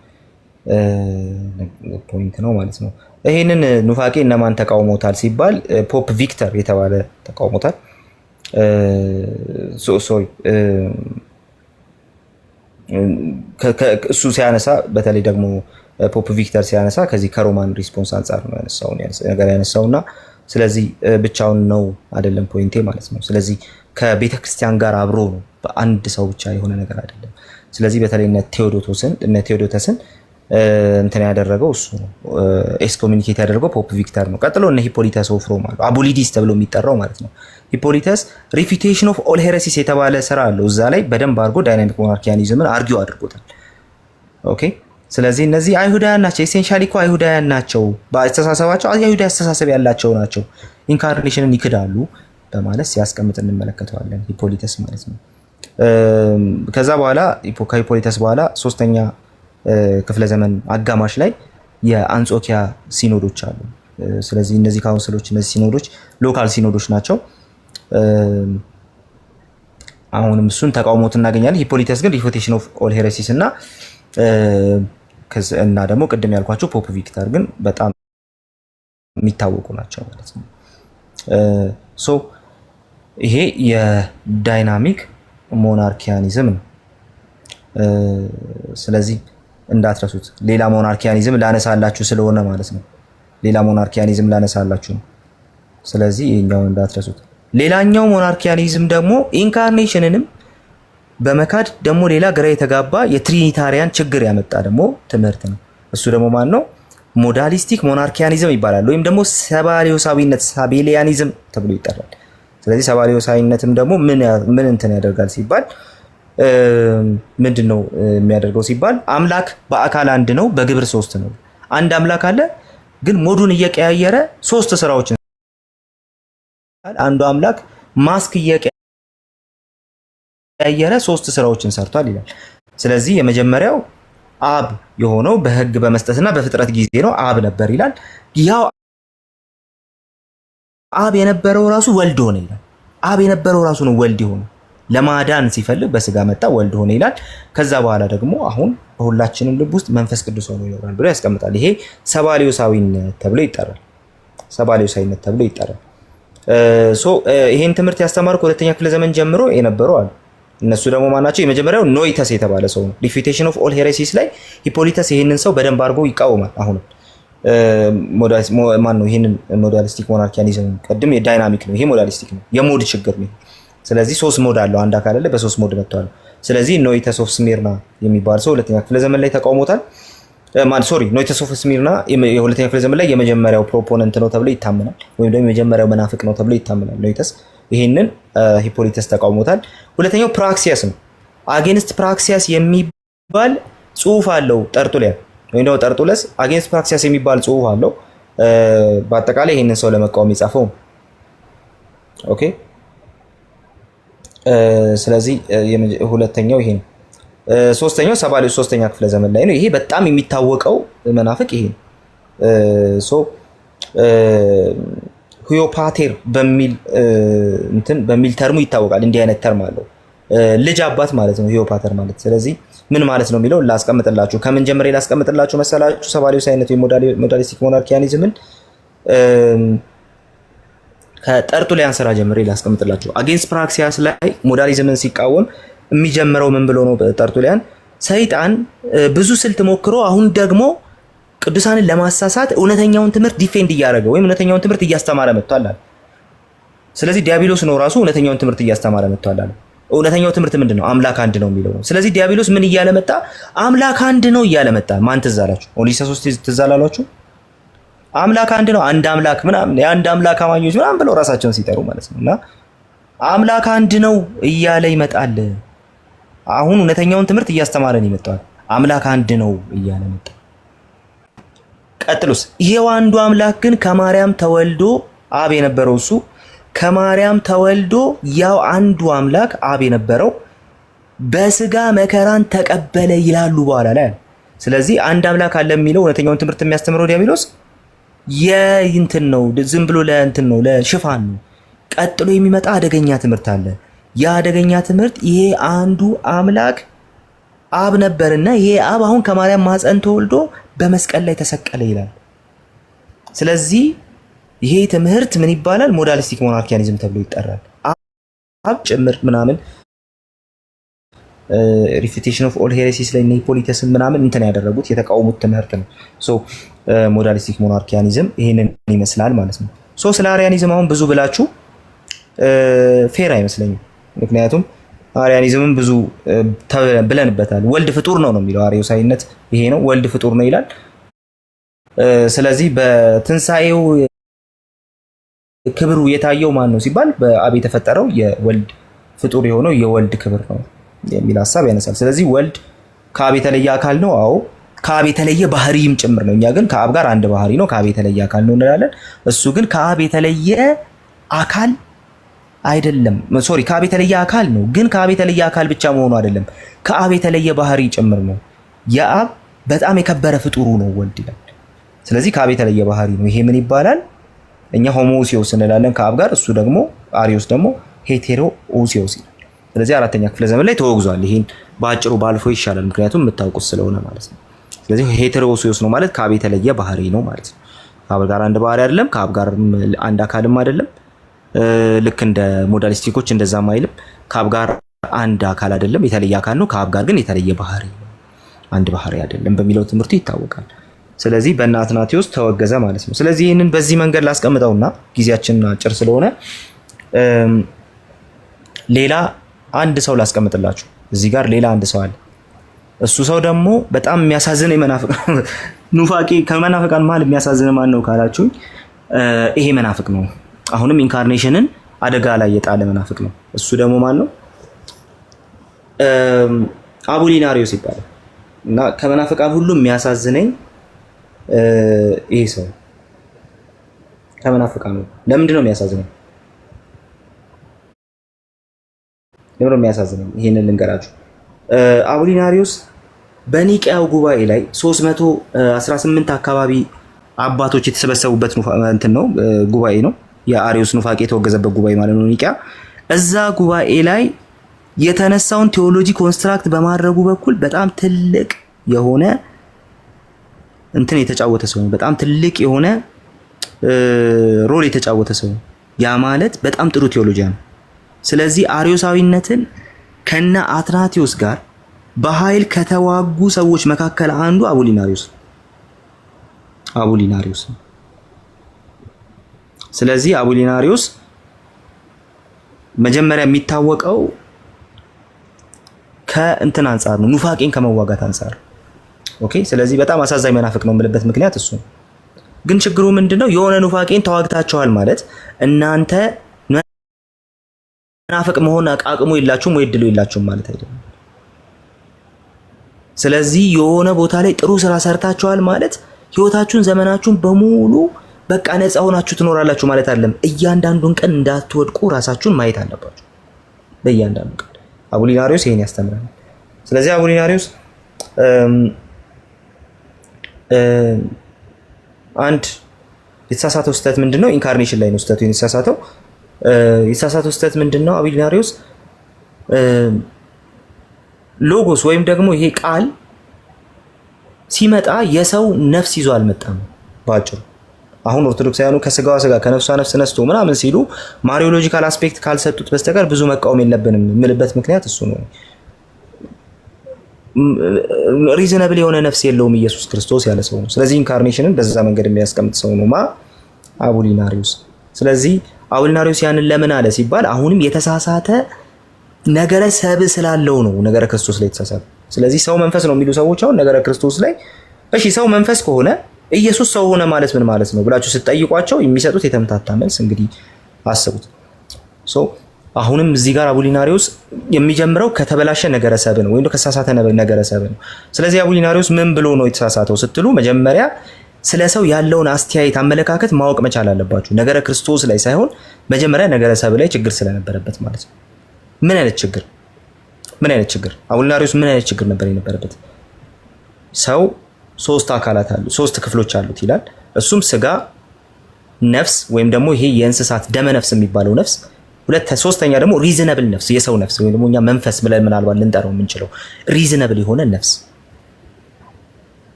ፖይንት ነው ማለት ነው። ይሄንን ኑፋቄ እነማን ተቃውሞታል ሲባል ፖፕ ቪክተር የተባለ ተቃውሞታል። ሶሪ እሱ ሲያነሳ በተለይ ደግሞ ፖፕ ቪክተር ሲያነሳ ከዚህ ከሮማን ሪስፖንስ አንጻር ነው ያነሳውና ስለዚህ ብቻውን ነው አይደለም ፖይንቴ ማለት ነው። ስለዚህ ከቤተ ክርስቲያን ጋር አብሮ ነው፣ በአንድ ሰው ብቻ የሆነ ነገር አይደለም። ስለዚህ በተለይ እነ ቴዎዶተስን እንትን ያደረገው እሱ ነው፣ ኤክስኮሚኒኬት ያደረገው ፖፕ ቪክተር ነው። ቀጥሎ እነ ሂፖሊተስ ኦፍ ሮም አሉ፣ አቦሊዲስ ተብሎ የሚጠራው ማለት ነው። ሂፖሊተስ ሪፊቴሽን ኦፍ ኦል ሄረሲስ የተባለ ስራ አለው። እዛ ላይ በደንብ አድርጎ ዳይናሚክ ሞናርኪያኒዝምን አርጊው አድርጎታል። ኦኬ። ስለዚህ እነዚህ አይሁዳውያን ናቸው፣ ኤሴንሻሊ እኮ አይሁዳውያን ናቸው፣ በአስተሳሰባቸው አይሁዳዊ አስተሳሰብ ያላቸው ናቸው፣ ኢንካርኔሽንን ይክዳሉ በማለት ሲያስቀምጥ እንመለከተዋለን፣ ሂፖሊተስ ማለት ነው። ከዛ በኋላ ከሂፖሊተስ በኋላ ሶስተኛ ክፍለ ዘመን አጋማሽ ላይ የአንጾኪያ ሲኖዶች አሉ። ስለዚህ እነዚህ ካውንስሎች፣ እነዚህ ሲኖዶች ሎካል ሲኖዶች ናቸው። አሁንም እሱን ተቃውሞት እናገኛለን። ሂፖሊተስ ግን ሪፉቴሽን ኦፍ ኦል ሄረሲስ እና ደግሞ ቅድም ያልኳቸው ፖፕ ቪክተር ግን በጣም የሚታወቁ ናቸው ማለት ነው። ሶ ይሄ የዳይናሚክ ሞናርኪያኒዝም ነው። ስለዚህ እንዳትረሱት። ሌላ ሞናርኪያኒዝም ላነሳላችሁ ስለሆነ ማለት ነው። ሌላ ሞናርኪያኒዝም ላነሳላችሁ ነው። ስለዚህ ይሄኛውን እንዳትረሱት። ሌላኛው ሞናርኪያኒዝም ደግሞ ኢንካርኔሽንንም በመካድ ደግሞ ሌላ ግራ የተጋባ የትሪኒታሪያን ችግር ያመጣ ደግሞ ትምህርት ነው። እሱ ደግሞ ማን ነው? ሞዳሊስቲክ ሞናርኪያኒዝም ይባላል፣ ወይም ደግሞ ሰባሊዮሳዊነት ሳቤሊያኒዝም ተብሎ ይጠራል። ስለዚህ ሰባሊዮሳዊነትም ደግሞ ምን እንትን ያደርጋል ሲባል ምንድነው የሚያደርገው ሲባል አምላክ በአካል አንድ ነው፣ በግብር ሶስት ነው። አንድ አምላክ አለ፣ ግን ሞዱን እየቀያየረ ሶስት ስራዎችን አንዱ አምላክ ማስክ እያያየረ 3 ስራዎችን ሰርቷል ይላል። ስለዚህ የመጀመሪያው አብ የሆነው በህግ በመስጠትና በፍጥረት ጊዜ ነው፣ አብ ነበር ይላል። ያው አብ የነበረው ራሱ ወልድ ሆነ ይላል። አብ የነበረው ራሱ ነው ወልድ ሆነ፣ ለማዳን ሲፈልግ በስጋ መጣ፣ ወልድ ሆነ ይላል። ከዛ በኋላ ደግሞ አሁን በሁላችንም ልብ ውስጥ መንፈስ ቅዱስ ሆኖ ይኖራል ብሎ ያስቀምጣል። ይሄ ሰባሊዮሳዊነት ተብሎ ይጠራል። ሰባሊዮሳዊነት ተብሎ ይጠራል። ይሄን ትምህርት ያስተማሩ ከሁለተኛ ክፍለ ዘመን ጀምሮ የነበሩ አሉ። እነሱ ደግሞ ማናቸው? የመጀመሪያው ኖይተስ የተባለ ሰው ነው። ሪፊቴሽን ኦፍ ኦል ሄሬሲስ ላይ ሂፖሊተስ ይሄንን ሰው በደንብ አድርጎ ይቃወማል። አሁንም ማን ነው ይሄንን ሞዳሊስቲክ ሞናርኪያኒዝም? ቀድም የዳይናሚክ ነው፣ ይሄ ሞዳሊስቲክ ነው፣ የሞድ ችግር ነው። ስለዚህ 3 ሞድ አለው፣ አንድ አካል አለ፣ በ3 ሞድ መጥቷል። ስለዚህ ኖይተስ ኦፍ ስሚርና የሚባል ሰው ሁለተኛ ክፍለ ዘመን ላይ ተቃውሞታል። ኖይተስ ኦፍ ስሚርና የሁለተኛ ክፍለ ዘመን ላይ የመጀመሪያው ፕሮፖነንት ነው ተብሎ ይታመናል፣ ወይም ደግሞ የመጀመሪያው መናፍቅ ነው ተብሎ ይታመናል ኖይተስ። ይሄንን ሂፖሊተስ ተቃውሞታል። ሁለተኛው ፕራክሲያስ ነው። አጌንስት ፕራክሲያስ የሚባል ጽሁፍ አለው ጠርጡሊያን ወይም ደግሞ ጠርጡለስ አጌንስት ፕራክሲያስ የሚባል ጽሁፍ አለው። በአጠቃላይ ይሄንን ሰው ለመቃወም የጻፈው ኦኬ። ስለዚህ ሁለተኛው ይሄ ነው። ሶስተኛው ሰባሊዮስ ሶስተኛ ክፍለ ዘመን ላይ ነው። ይሄ በጣም የሚታወቀው መናፍቅ ይሄ ነው። ሁዮፓቴር በሚል ተርሙ ይታወቃል። እንዲህ አይነት ተርም አለው። ልጅ አባት ማለት ነው ሁዮፓተር ማለት። ስለዚህ ምን ማለት ነው የሚለው ላስቀምጥላችሁ። ከምን ጀምሬ ላስቀምጥላችሁ መሰላችሁ? ሰባሊዮሳዊነት ወይ ሞዳሊስቲክ ሞናርኪያኒዝምን ከጠርጡሊያን ስራ ጀምሬ ላስቀምጥላችሁ። አጌንስት ፕራክሲያስ ላይ ሞዳሊዝምን ሲቃወም የሚጀምረው ምን ብሎ ነው? ጠርጡሊያን ሰይጣን ብዙ ስልት ሞክሮ አሁን ደግሞ ቅዱሳንን ለማሳሳት እውነተኛውን ትምህርት ዲፌንድ እያደረገ ወይም እውነተኛውን ትምህርት እያስተማረ መጥቷል አለ። ስለዚህ ዲያብሎስ ነው ራሱ እውነተኛውን ትምህርት እያስተማረ መጥቷል አለ። እውነተኛው ትምህርት ምንድን ነው? አምላክ አንድ ነው የሚለው ነው። ስለዚህ ዲያብሎስ ምን እያለ መጣ? አምላክ አንድ ነው እያለ መጣ። ማን ትዝ አላችሁ? ኦሊሳ 3 ትዝ አላላችሁ? አምላክ አንድ ነው፣ አንድ አምላክ ምናምን የአንድ አምላክ አማኞች ምናምን ብለው ራሳቸውን ሲጠሩ ማለት ነው። እና አምላክ አንድ ነው እያለ ይመጣል። አሁን እውነተኛውን ትምህርት እያስተማረን ይመጣል። አምላክ አንድ ነው እያለ መጣ። ቀጥሎስ ይሄው አንዱ አምላክ ግን ከማርያም ተወልዶ አብ የነበረው እሱ ከማርያም ተወልዶ ያው አንዱ አምላክ አብ የነበረው በስጋ መከራን ተቀበለ ይላሉ በኋላ ላይ። ስለዚህ አንድ አምላክ አለ የሚለው እውነተኛውን ትምህርት የሚያስተምረው ዲያብሎስ የእንትን ነው፣ ዝም ብሎ ለእንትን ነው፣ ለሽፋን ነው። ቀጥሎ የሚመጣ አደገኛ ትምህርት አለ። ያ አደገኛ ትምህርት ይሄ አንዱ አምላክ አብ ነበርና ይሄ አብ አሁን ከማርያም ማፀን ተወልዶ በመስቀል ላይ ተሰቀለ ይላል። ስለዚህ ይሄ ትምህርት ምን ይባላል? ሞዳሊስቲክ ሞናርኪያኒዝም ተብሎ ይጠራል። አብ ጭምር ምናምን ሪፊቴሽን ኦፍ ኦል ሄሬሲስ ላይ ሂፖሊተስን ምናምን እንትን ያደረጉት የተቃወሙት ትምህርት ነው። ሞዳሊስቲክ ሞናርኪያኒዝም ይሄንን ይመስላል ማለት ነው። ስለ አሪያኒዝም አሁን ብዙ ብላችሁ ፌር አይመስለኝም። ምክንያቱም አሪያኒዝምን ብዙ ብለንበታል። ወልድ ፍጡር ነው የሚለው አሪዮሳዊነት ይሄ ነው፣ ወልድ ፍጡር ነው ይላል። ስለዚህ በትንሳኤው ክብሩ የታየው ማን ነው ሲባል በአብ የተፈጠረው የወልድ ፍጡር የሆነው የወልድ ክብር ነው የሚል ሐሳብ ያነሳል። ስለዚህ ወልድ ከአብ የተለየ አካል ነው። አዎ ከአብ የተለየ ባህሪም ጭምር ነው። እኛ ግን ከአብ ጋር አንድ ባህሪ ነው፣ ከአብ የተለየ አካል ነው እንላለን። እሱ ግን ከአብ የተለየ አካል አይደለም። ሶሪ ከአብ የተለየ አካል ነው፣ ግን ከአብ የተለየ አካል ብቻ መሆኑ አይደለም፣ ከአብ የተለየ ባህሪ ጭምር ነው። የአብ በጣም የከበረ ፍጡሩ ነው ወልድ ይላል። ስለዚህ ከአብ የተለየ ባህሪ ነው። ይሄ ምን ይባላል? እኛ ሆሞሲዮስ እንላለን ከአብ ጋር፣ እሱ ደግሞ አሪዮስ ደግሞ ሄቴሮኦሲዮስ ይላል። ስለዚህ አራተኛ ክፍለ ዘመን ላይ ተወግዟል። ይሄን በአጭሩ ባልፎ ይሻላል፣ ምክንያቱም የምታውቁት ስለሆነ ማለት ነው። ስለዚህ ሄቴሮኦሲዮስ ነው ማለት ከአብ የተለየ ባህሪ ነው ማለት ነው። ከአብ ጋር አንድ ባህሪ አይደለም፣ ከአብ ጋር አንድ አካልም አይደለም። ልክ እንደ ሞዳሊስቲኮች እንደዛም አይልም። ከአብ ጋር አንድ አካል አይደለም፣ የተለየ አካል ነው። ከአብ ጋር ግን የተለየ ባህሪ ነው፣ አንድ ባህሪ አይደለም በሚለው ትምህርቱ ይታወቃል። ስለዚህ በእነ አትናቴዎስ ተወገዘ ማለት ነው። ስለዚህ ይህንን በዚህ መንገድ ላስቀምጠውና ጊዜያችን አጭር ስለሆነ ሌላ አንድ ሰው ላስቀምጥላችሁ። እዚህ ጋር ሌላ አንድ ሰው አለ። እሱ ሰው ደግሞ በጣም የሚያሳዝን መናፍቅ ነው። ኑፋቄ ከመናፍቃን መሀል የሚያሳዝን ማን ነው ካላችሁኝ ይሄ መናፍቅ ነው። አሁንም ኢንካርኔሽንን አደጋ ላይ የጣለ መናፍቅ ነው። እሱ ደግሞ ማን ነው? አቡሊናሪዮስ ይባላል። እና ከመናፍቃን ሁሉ የሚያሳዝነኝ ይሄ ሰው ከመናፍቃን ነው። ለምንድን ነው የሚያሳዝነው? ለምን የሚያሳዝነኝ ይሄንን ልንገራችሁ። አቡሊናሪዮስ በኒቅያው ጉባኤ ላይ 318 አካባቢ አባቶች የተሰበሰቡበት እንትን ነው ጉባኤ ነው። የአሪዮስ ኑፋቄ የተወገዘበት ጉባኤ ማለት ነው ኒቅያ። እዛ ጉባኤ ላይ የተነሳውን ቴዎሎጂ ኮንስትራክት በማድረጉ በኩል በጣም ትልቅ የሆነ እንትን የተጫወተ ሰው ነው። በጣም ትልቅ የሆነ ሮል የተጫወተ ሰው ነው። ያ ማለት በጣም ጥሩ ቴዎሎጂያን ነው። ስለዚህ አሪዮሳዊነትን ከነ አትናቴዎስ ጋር በኃይል ከተዋጉ ሰዎች መካከል አንዱ አቡሊናሪዮስ ነው። ስለዚህ አቡሊናሪዮስ መጀመሪያ የሚታወቀው ከእንትን አንፃር ነው፣ ኑፋቄን ከመዋጋት አንፃር። ኦኬ። ስለዚህ በጣም አሳዛኝ መናፍቅ ነው የምልበት ምክንያት እሱ ነው። ግን ችግሩ ምንድነው? የሆነ ኑፋቄን ተዋግታቸዋል ማለት እናንተ መናፍቅ መሆን አቅሙ የላችሁም ወይ እድሉ የላችሁም ማለት አይደለም። ስለዚህ የሆነ ቦታ ላይ ጥሩ ስራ ሰርታችኋል ማለት ህይወታችሁን ዘመናችሁን በሙሉ በቃ ነፃ ሆናችሁ ትኖራላችሁ ማለት አይደለም። እያንዳንዱን ቀን እንዳትወድቁ ራሳችሁን ማየት አለባችሁ። በእያንዳንዱ ቀን አቡሊናሪዮስ ይሄን ያስተምራል። ስለዚህ አቡሊናሪዮስ አንድ የተሳሳተው ስህተት ምንድነው? ኢንካርኔሽን ላይ ነው ስህተቱ የተሳሳተው ስህተት ምንድነው? አቡሊናሪዮስ ሎጎስ ወይም ደግሞ ይሄ ቃል ሲመጣ የሰው ነፍስ ይዞ አልመጣም ባጭሩ። አሁን ኦርቶዶክሳውያኑ ከስጋዋ ስጋ ከነፍሷ ነፍስ ነስቶ ምናምን ሲሉ ማሪዮሎጂካል አስፔክት ካልሰጡት በስተቀር ብዙ መቃወም የለብንም የምልበት ምክንያት እሱ ነው። ሪዝነብል የሆነ ነፍስ የለውም ኢየሱስ ክርስቶስ ያለ ሰው ነው። ስለዚህ ኢንካርኔሽንን በዛ መንገድ የሚያስቀምጥ ሰው ነው አቡሊናሪዮስ። ስለዚህ አቡሊናሪዮስ ያንን ለምን አለ ሲባል አሁንም የተሳሳተ ነገረ ሰብ ስላለው ነው ነገረ ክርስቶስ ላይ የተሳሳተ። ስለዚህ ሰው መንፈስ ነው የሚሉ ሰዎች አሁን ነገረ ክርስቶስ ላይ እሺ ሰው መንፈስ ከሆነ ኢየሱስ ሰው ሆነ ማለት ምን ማለት ነው ብላችሁ ስትጠይቋቸው የሚሰጡት የተምታታ መልስ እንግዲህ አስቡት። አሁንም እዚህ ጋር አቡሊናሪዮስ የሚጀምረው ከተበላሸ ነገረ ሰብ ነው ወይም ከተሳሳተ ነገረ ሰብ ነው። ስለዚህ አቡሊናሪዮስ ምን ብሎ ነው የተሳሳተው ስትሉ መጀመሪያ ስለ ሰው ያለውን አስተያየት አመለካከት ማወቅ መቻል አለባችሁ። ነገረ ክርስቶስ ላይ ሳይሆን መጀመሪያ ነገረ ሰብ ላይ ችግር ስለነበረበት ማለት ነው። ምን አይነት ችግር አቡሊናሪዮስ ምን አይነት ችግር ነበር የነበረበት? ሰው ሶስት አካላት አሉ፣ ሶስት ክፍሎች አሉት ይላል። እሱም ስጋ፣ ነፍስ ወይም ደግሞ ይሄ የእንስሳት ደመ ነፍስ የሚባለው ነፍስ፣ ሶስተኛ ደግሞ ሪዝነብል ነፍስ የሰው ነፍስ ወይም ደግሞ እኛ መንፈስ ብለን ምናልባት ልንጠራው የምንችለው ሪዝነብል የሆነ ነፍስ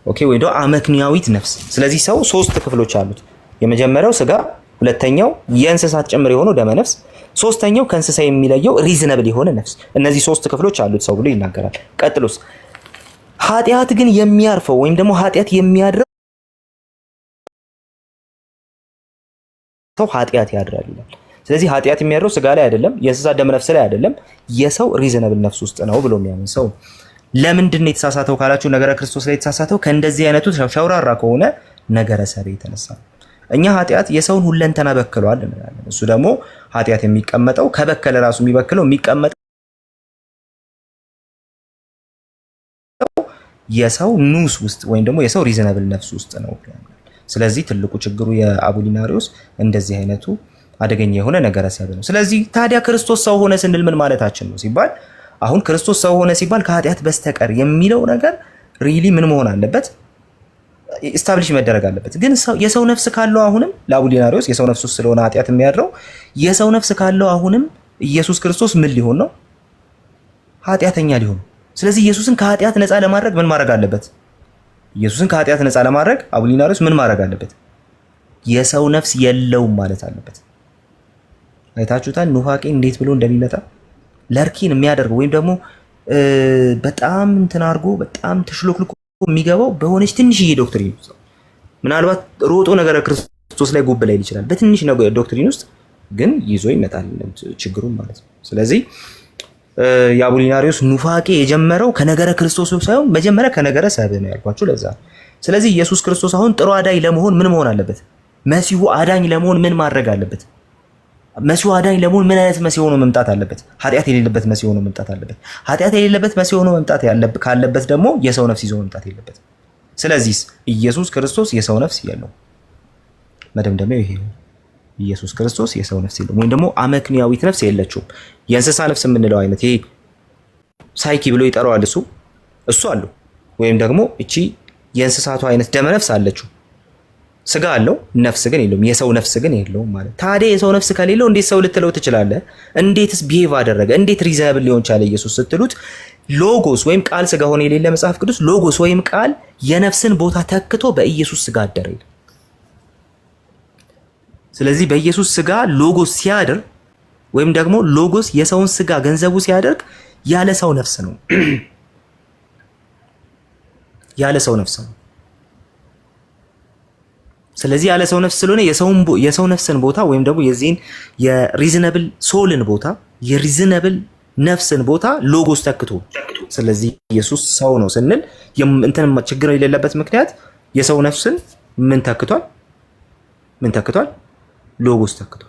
ኦኬ፣ ወይ ደግሞ አመክንያዊት ነፍስ። ስለዚህ ሰው ሶስት ክፍሎች አሉት። የመጀመሪያው ስጋ፣ ሁለተኛው የእንስሳት ጭምር የሆነው ደመ ነፍስ፣ ሶስተኛው ከእንስሳ የሚለየው ሪዝነብል የሆነ ነፍስ። እነዚህ ሶስት ክፍሎች አሉት ሰው ብሎ ይናገራል። ቀጥሎስ ኃጢአት ግን የሚያርፈው ወይም ደግሞ ኃጢአት የሚያድረው ሰው ኃጢአት ያድራል ይላል። ስለዚህ ኃጢአት የሚያድረው ስጋ ላይ አይደለም፣ የእንስሳት ደመ ነፍስ ላይ አይደለም፣ የሰው ሪዝነብል ነፍስ ውስጥ ነው ብሎ የሚያምን ሰው። ለምንድን ነው የተሳሳተው ካላችሁ ነገረ ክርስቶስ ላይ የተሳሳተው ከእንደዚህ አይነቱ ሸውራራ ከሆነ ነገረ ሰብ የተነሳ ነው። እኛ ኃጢአት የሰውን ሁለንተና በክሏል እንላለን። እሱ ደግሞ ኃጢአት የሚቀመጠው ከበከለ ራሱ የሚቀመጠው የሰው ኑስ ውስጥ ወይም ደግሞ የሰው ሪዝነብል ነፍስ ውስጥ ነው። ስለዚህ ትልቁ ችግሩ የአቡሊናሪዮስ እንደዚህ አይነቱ አደገኛ የሆነ ነገረ ሰብ ነው። ስለዚህ ታዲያ ክርስቶስ ሰው ሆነ ስንል ምን ማለታችን ነው ሲባል አሁን ክርስቶስ ሰው ሆነ ሲባል ከኃጢአት በስተቀር የሚለው ነገር ሪሊ ምን መሆን አለበት? ኢስታብሊሽ መደረግ አለበት። ግን የሰው ነፍስ ካለው አሁንም ለአቡሊናሪዮስ የሰው ነፍስ ውስጥ ስለሆነ ኃጢአት የሚያድረው የሰው ነፍስ ካለው አሁንም ኢየሱስ ክርስቶስ ምን ሊሆን ነው? ኃጢአተኛ ሊሆን። ስለዚህ ኢየሱስን ከኃጢአት ነፃ ለማድረግ ምን ማድረግ አለበት? ኢየሱስን ከኃጢአት ነፃ ለማድረግ አቡሊናሪዮስ ምን ማድረግ አለበት? የሰው ነፍስ የለውም ማለት አለበት። አይታችሁታል ኑፋቄ እንዴት ብሎ እንደሚመጣ ለርኪን የሚያደርገው ወይም ደግሞ በጣም እንትን አድርጎ በጣም ተሽሎክልኮ የሚገባው በሆነች ትንሽዬ ዶክትሪን ውስጥ ምናልባት ሮጦ ነገረ ክርስቶስ ላይ ጉብ ላይ ይችላል። በትንሽ ዶክትሪን ውስጥ ግን ይዞ ይመጣል ችግሩን ማለት ነው። ስለዚህ የአቡሊናሪዮስ ኑፋቄ የጀመረው ከነገረ ክርስቶስ ሳይሆን መጀመሪያ ከነገረ ሰብ ነው ያልኳችሁ ለዛ። ስለዚህ ኢየሱስ ክርስቶስ አሁን ጥሩ አዳኝ ለመሆን ምን መሆን አለበት? መሲሁ አዳኝ ለመሆን ምን ማድረግ አለበት? መሲሁ አዳኝ ለመሆን ምን አይነት መሲሁ ሆኖ መምጣት አለበት? ኃጢአት የሌለበት መሲሁ ሆኖ መምጣት አለበት። ኃጢአት የሌለበት መሲሁ ሆኖ መምጣት ካለበት ደግሞ የሰው ነፍስ ይዞ መምጣት የለበትም። ስለዚህ ኢየሱስ ክርስቶስ የሰው ነፍስ የለውም። መደምደሚያው ይሄ ነው። ኢየሱስ ክርስቶስ የሰው ነፍስ የለውም፣ ወይም ደግሞ አመክንያዊት ነፍስ የለችውም። የእንስሳ ነፍስ የምንለው አይነት ይሄ ሳይኪ ብሎ ይጠራዋል እሱ አለው። ወይም ደግሞ እቺ የእንስሳቱ አይነት ደመ ነፍስ አለችው። ስጋ አለው፣ ነፍስ ግን የለውም። የሰው ነፍስ ግን የለውም ማለት። ታዲያ የሰው ነፍስ ከሌለው እንዴት ሰው ልትለው ትችላለህ? እንዴትስ ቢሄቭ አደረገ? እንዴት ሪዘናብል ሊሆን ቻለ ኢየሱስ ስትሉት፣ ሎጎስ ወይም ቃል ስጋ ሆነ የሌለ መጽሐፍ ቅዱስ ሎጎስ ወይም ቃል የነፍስን ቦታ ተክቶ በኢየሱስ ስጋ አደረ ይላል። ስለዚህ በኢየሱስ ስጋ ሎጎስ ሲያድር ወይም ደግሞ ሎጎስ የሰውን ስጋ ገንዘቡ ሲያደርግ ያለ ሰው ነፍስ ነው። ያለ ሰው ነፍስ ነው። ስለዚህ ያለ ሰው ነፍስ ስለሆነ የሰው ነፍስን ቦታ ወይም ደግሞ የዚህን የሪዝነብል ሶልን ቦታ የሪዝነብል ነፍስን ቦታ ሎጎስ ተክቶ፣ ስለዚህ ኢየሱስ ሰው ነው ስንል እንትን ችግር የሌለበት ምክንያት የሰው ነፍስን ምን ተክቷል? ሎጎስ ተክቷል።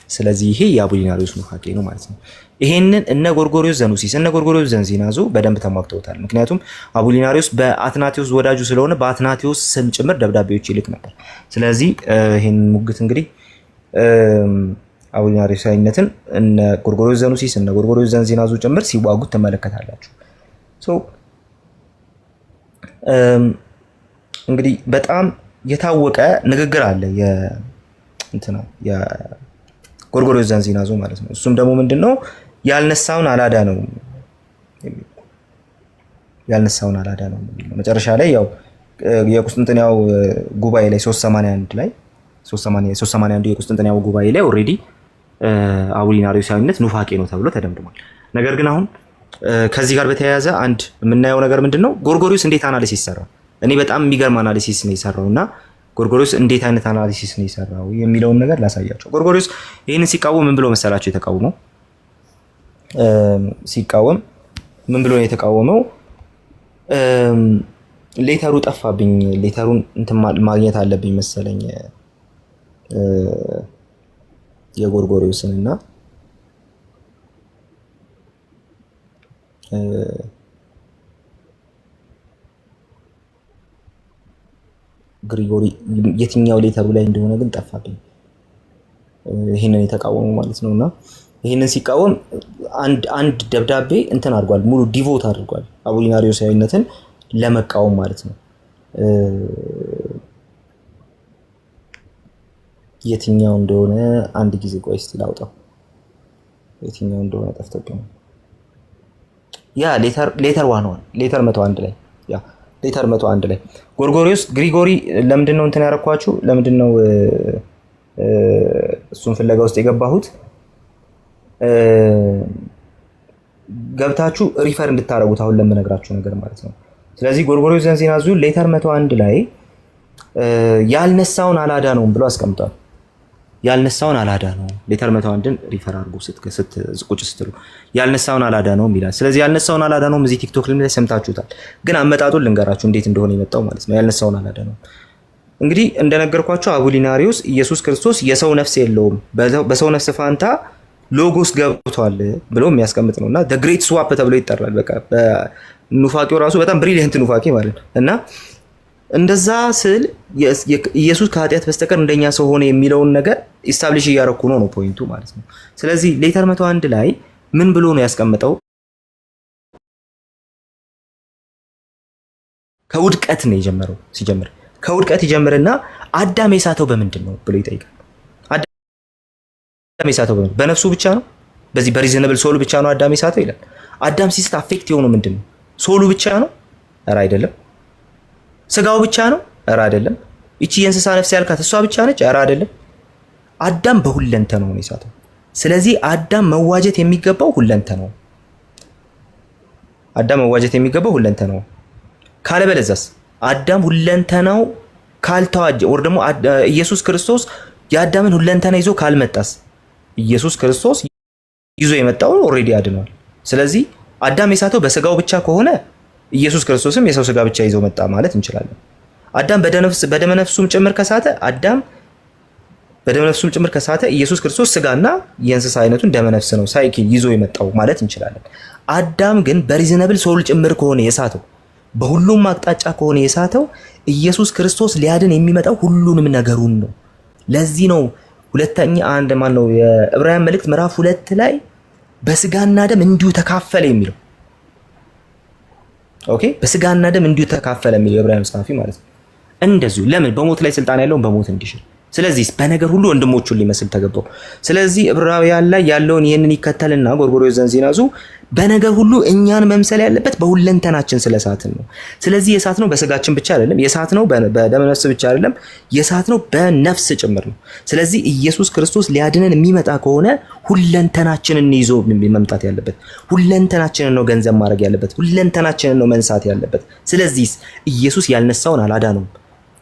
ስለዚህ ይሄ የአቡሊናሪዎስ ኑፋቄ ነው ማለት ነው። ይሄንን እነ ጎርጎሪዮስ ዘኑሲስ እነ ጎርጎሪዮስ ዘንዚናዙ በደንብ ተሟግተውታል። ምክንያቱም አቡሊናሪዎስ በአትናቴዎስ ወዳጁ ስለሆነ በአትናቴዎስ ስም ጭምር ደብዳቤዎች ይልክ ነበር። ስለዚህ ይሄን ሙግት እንግዲህ አቡሊናሪዎሳዊነትን እነ ጎርጎሪዮስ ዘኑሲስ እነ ጎርጎሪዮስ ዘንዚናዙ ጭምር ሲዋጉት ትመለከታላችሁ። እንግዲህ በጣም የታወቀ ንግግር አለ የጎርጎሪዮስ ዘንዚናዙ ማለት ነው። እሱም ደግሞ ምንድነው? ያልነሳውን አላዳ ነው የሚለው መጨረሻ ላይ ያው የቁስጥንጥንያው ጉባኤ ላይ 381 የቁስጥንጥንያው ጉባኤ ላይ ኦሬዲ አቡሊናሪዎሳዊነት ኑፋቄ ነው ተብሎ ተደምድሟል። ነገር ግን አሁን ከዚህ ጋር በተያያዘ አንድ የምናየው ነገር ምንድነው? ጎርጎሪዮስ እንዴት አናሊሲስ ሰራው? እኔ በጣም የሚገርም አናሊሲስ ነው የሰራውና ጎርጎሪዮስ እንዴት አይነት አናሊሲስ ነው የሰራው የሚለውን ነገር ላሳያቸው። ጎርጎሪዮስ ይህንን ሲቃወም ምን ብሎ መሰላቸው የተቃወመው? ምን ብሎ ነው የተቃወመው? ሌተሩ ጠፋብኝ። ሌተሩን እንትን ማግኘት አለብኝ መሰለኝ የጎርጎሪዮስንና ግሪጎሪ የትኛው ሌተሩ ላይ እንደሆነ ግን ጠፋብኝ። ይሄንን የተቃወመው ማለት ነውና ይሄንን ሲቃወም አንድ ደብዳቤ እንትን አድርጓል፣ ሙሉ ዲቮት አድርጓል አቡሊናሪዎሳዊነትን ለመቃወም ማለት ነው። የትኛው እንደሆነ አንድ ጊዜ ቆይ እስቲ ላውጣው። የትኛው እንደሆነ ጠፍቶብኝ ያ ሌተር 101 ላይ ያ ሌተር 101 ላይ ግሪጎሪ ለምንድን ነው እንትን ያረኳችሁ? ለምንድን ነው እሱን ፍለጋ ውስጥ የገባሁት? ገብታችሁ ሪፈር እንድታረጉት አሁን ለምነግራችሁ ነገር ማለት ነው። ስለዚህ ጎርጎሪዮስ ዘንዚናዙ ሌተር 101 ላይ ያልነሳውን አላዳ ነው ብሎ አስቀምጧል። ያልነሳውን አላዳ ነው ሌተር 101ን ሪፈር አድርጉ ቁጭ ስትሉ ያልነሳውን አላዳ ነው ይላል። ስለዚህ ያልነሳውን አላዳ ነው እዚህ ቲክቶክ ላይ ሰምታችሁታል፣ ግን አመጣጡን ልንገራችሁ እንዴት እንደሆነ የመጣው ማለት ነው። ያልነሳውን አላዳ ነው እንግዲህ እንደነገርኳችሁ አቡሊናሪዎስ ኢየሱስ ክርስቶስ የሰው ነፍስ የለውም በሰው ነፍስ ፋንታ ሎጎስ ገብቷል ብሎ የሚያስቀምጥ ነውና the great swap ተብሎ ይጠራል። በቃ በኑፋቄው ራሱ በጣም ብሪሊየንት ኑፋቄ ማለት ነው። እና እንደዛ ስል ኢየሱስ ከኃጢአት በስተቀር እንደኛ ሰው ሆነ የሚለውን ነገር ኢስታብሊሽ እያረኩ ነው ፖይንቱ ማለት ነው። ስለዚህ ሌተር 101 ላይ ምን ብሎ ነው ያስቀምጠው? ከውድቀት ነው የጀመረው። ሲጀምር ከውድቀት ይጀምርና አዳም የሳተው በምንድን ነው ብሎ ይጠይቃል። አዳም የሳተው በነፍሱ ብቻ ነው? በዚህ በሪዝነብል ሶሉ ብቻ ነው አዳም የሳተው ይላል። አዳም ሲስት አፌክት የሆነው ምንድን ነው? ሶሉ ብቻ ነው? ኧረ አይደለም። ስጋው ብቻ ነው? ኧረ አይደለም። እቺ የእንስሳ ነፍስ ያልካት እሷ ብቻ ነች? ኧረ አይደለም። አዳም በሁለንተናው ነው የሳተው። ስለዚህ አዳም መዋጀት የሚገባው ሁለንተናው ካለበለዛስ አዳም ሁለንተናው ካልተዋጀ ወር ደግሞ ኢየሱስ ክርስቶስ የአዳምን ሁለንተና ይዞ ካልመጣስ ኢየሱስ ክርስቶስ ይዞ የመጣውን ኦሬዲ አድኗል። ስለዚህ አዳም የሳተው በስጋው ብቻ ከሆነ ኢየሱስ ክርስቶስም የሰው ስጋ ብቻ ይዞ መጣ ማለት እንችላለን። አዳም በደመነፍሱም ጭምር ከሳተ ኢየሱስ ክርስቶስ ስጋና የእንስሳ አይነቱን ደመነፍስ ነው ሳይክል ይዞ የመጣው ማለት እንችላለን። አዳም ግን በሪዝነብል ሶል ጭምር ከሆነ የሳተው በሁሉም አቅጣጫ ከሆነ የሳተው ኢየሱስ ክርስቶስ ሊያድን የሚመጣው ሁሉንም ነገሩን ነው። ለዚህ ነው ሁለተኛ አንድ ማን ነው የዕብራውያን መልእክት ምዕራፍ 2 ላይ በስጋና ደም እንዲሁ ተካፈለ የሚለው። ኦኬ በስጋና ደም እንዲሁ ተካፈለ የሚለው የዕብራውያን ጸሐፊ ማለት ነው። እንደዚሁ ለምን በሞት ላይ ስልጣን ያለውን በሞት እንዲሽር፣ ስለዚህ በነገር ሁሉ ወንድሞቹን ሊመስል ተገባው። ስለዚህ ዕብራውያን ላይ ያለውን ይህንን ይከተልና ጎርጎርዮስ ዘንዚናዙ በነገር ሁሉ እኛን መምሰል ያለበት በሁለንተናችን ስለሳትን ነው። ስለዚህ የሳት ነው በስጋችን ብቻ አይደለም፣ የሳት ነው በደመ ነፍስ ብቻ አይደለም፣ የሳት ነው በነፍስ ጭምር ነው። ስለዚህ ኢየሱስ ክርስቶስ ሊያድነን የሚመጣ ከሆነ ሁለንተናችንን ይዞ መምጣት ያለበት፣ ሁለንተናችንን ነው ገንዘብ ማድረግ ያለበት፣ ሁለንተናችንን ነው መንሳት ያለበት። ስለዚህ ኢየሱስ ያልነሳውን አላዳነውም።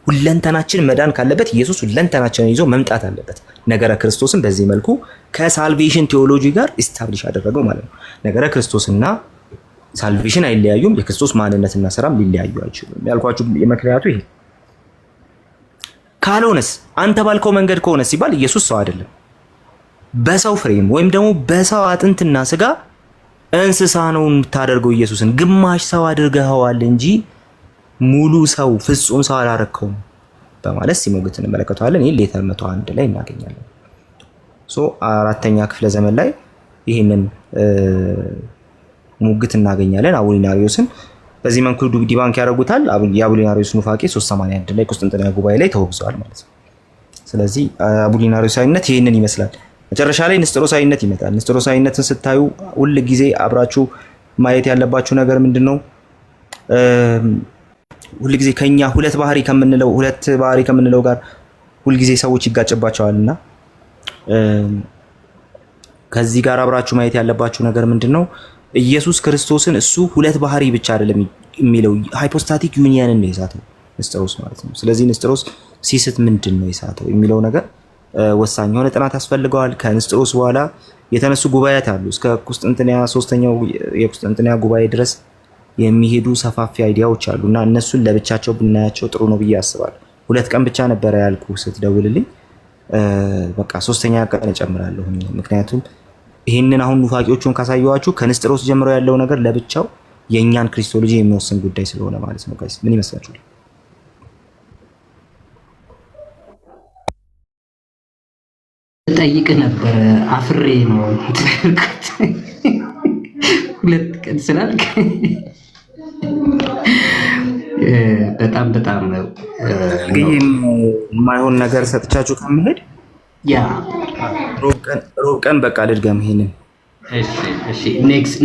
ሁለንተናችን መዳን ካለበት ኢየሱስ ሁለንተናችንን ይዞ መምጣት አለበት። ነገረ ክርስቶስን በዚህ መልኩ ከሳልቬሽን ቴዎሎጂ ጋር ኢስታብሊሽ አደረገው ማለት ነው። ነገረ ክርስቶስና ሳልቬሽን አይለያዩም። የክርስቶስ ማንነትና ስራም ሊለያዩ አይችሉም። ያልኳችሁ ምክንያቱ ይሄ። ካልሆነስ አንተ ባልከው መንገድ ከሆነ ሲባል ኢየሱስ ሰው አይደለም። በሰው ፍሬም ወይም ደግሞ በሰው አጥንትና ስጋ እንስሳ ነው የምታደርገው። ኢየሱስን ግማሽ ሰው አድርገኸዋል እንጂ ሙሉ ሰው ፍጹም ሰው አላረከውም በማለት ሲሞግት እንመለከተዋለን። ይሄ ሌተር 101 ላይ እናገኛለን። አራተኛ ክፍለ ዘመን ላይ ይህንን ሙግት እናገኛለን። አቡሊናሪዮስን በዚህ መንኩ ዲባንክ ያደርጉታል። የአቡሊናሪዮስ ኑፋቄ 381 ላይ ቁስጥንጥንያ ጉባኤ ላይ ተወግዘዋል ማለት ነው። ስለዚህ አቡሊናሪዮሳዊነት ይህንን ይመስላል። መጨረሻ ላይ ንስጥሮሳዊነት ይመጣል። ንስጥሮሳዊነትን ስታዩ ሁል ጊዜ አብራችሁ ማየት ያለባችሁ ነገር ምንድን ነው? ሁል ጊዜ ከኛ ሁለት ባህሪ ከምንለው ጋር ሁል ጊዜ ሰዎች ይጋጭባቸዋልና ከዚህ ጋር አብራችሁ ማየት ያለባችሁ ነገር ምንድነው? ኢየሱስ ክርስቶስን እሱ ሁለት ባህሪ ብቻ አይደለም የሚለው ሃይፖስታቲክ ዩኒየንን ነው የሳተው ንስጥሮስ ማለት ነው። ስለዚህ ንስጥሮስ ሲስት ምንድነው የሳተው የሚለው ነገር ወሳኝ የሆነ ጥናት ያስፈልገዋል። ከንስጥሮስ በኋላ የተነሱ ጉባኤያት አሉ። እስከ ቁስጥንጥንያ 3ኛው የቁስጥንጥንያ ጉባኤ ድረስ የሚሄዱ ሰፋፊ አይዲያዎች አሉና እነሱን ለብቻቸው ብናያቸው ጥሩ ነው ብዬ አስባለሁ። 2 ቀን ብቻ ነበር ያልኩ ስትደውልልኝ፣ በቃ 3ኛ ቀን እጨምራለሁ። ምክንያቱም ይሄንን አሁን ኑፋቂዎቹን ካሳየኋችሁ ከንስጥሮስ ጀምሮ ያለው ነገር ለብቻው የኛን ክሪስቶሎጂ የሚወስን ጉዳይ ስለሆነ ማለት ነው። ጋይስ ምን ይመስላችኋል? ጠይቅ ነበር አፍሬ ነው ትልቁት 2 ቀን ስላልክ በጣም የማይሆን ነገር ሰጥቻችሁ ከምሄድ ያ ሮብ ቀን በቃ ልድገም ይሄንን። እሺ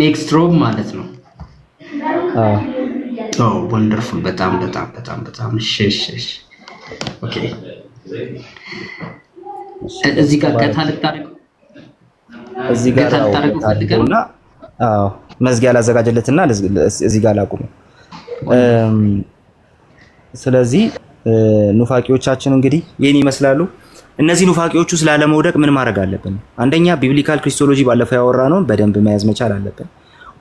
ኔክስት ሮብ ማለት ነው። ወንደርፉል በጣም እሺ ኦኬ። እዚህ ጋር ታልታረቀው ፈልገና መዝጊያ ላዘጋጀለትና እዚህ ጋር ላቁም። ስለዚህ ኑፋቂዎቻችን እንግዲህ ይህን ይመስላሉ። እነዚህ ኑፋቂዎቹ ስላለመውደቅ ምን ማድረግ አለብን? አንደኛ ቢብሊካል ክሪስቶሎጂ ባለፈው ያወራነውን በደንብ መያዝ መቻል አለብን።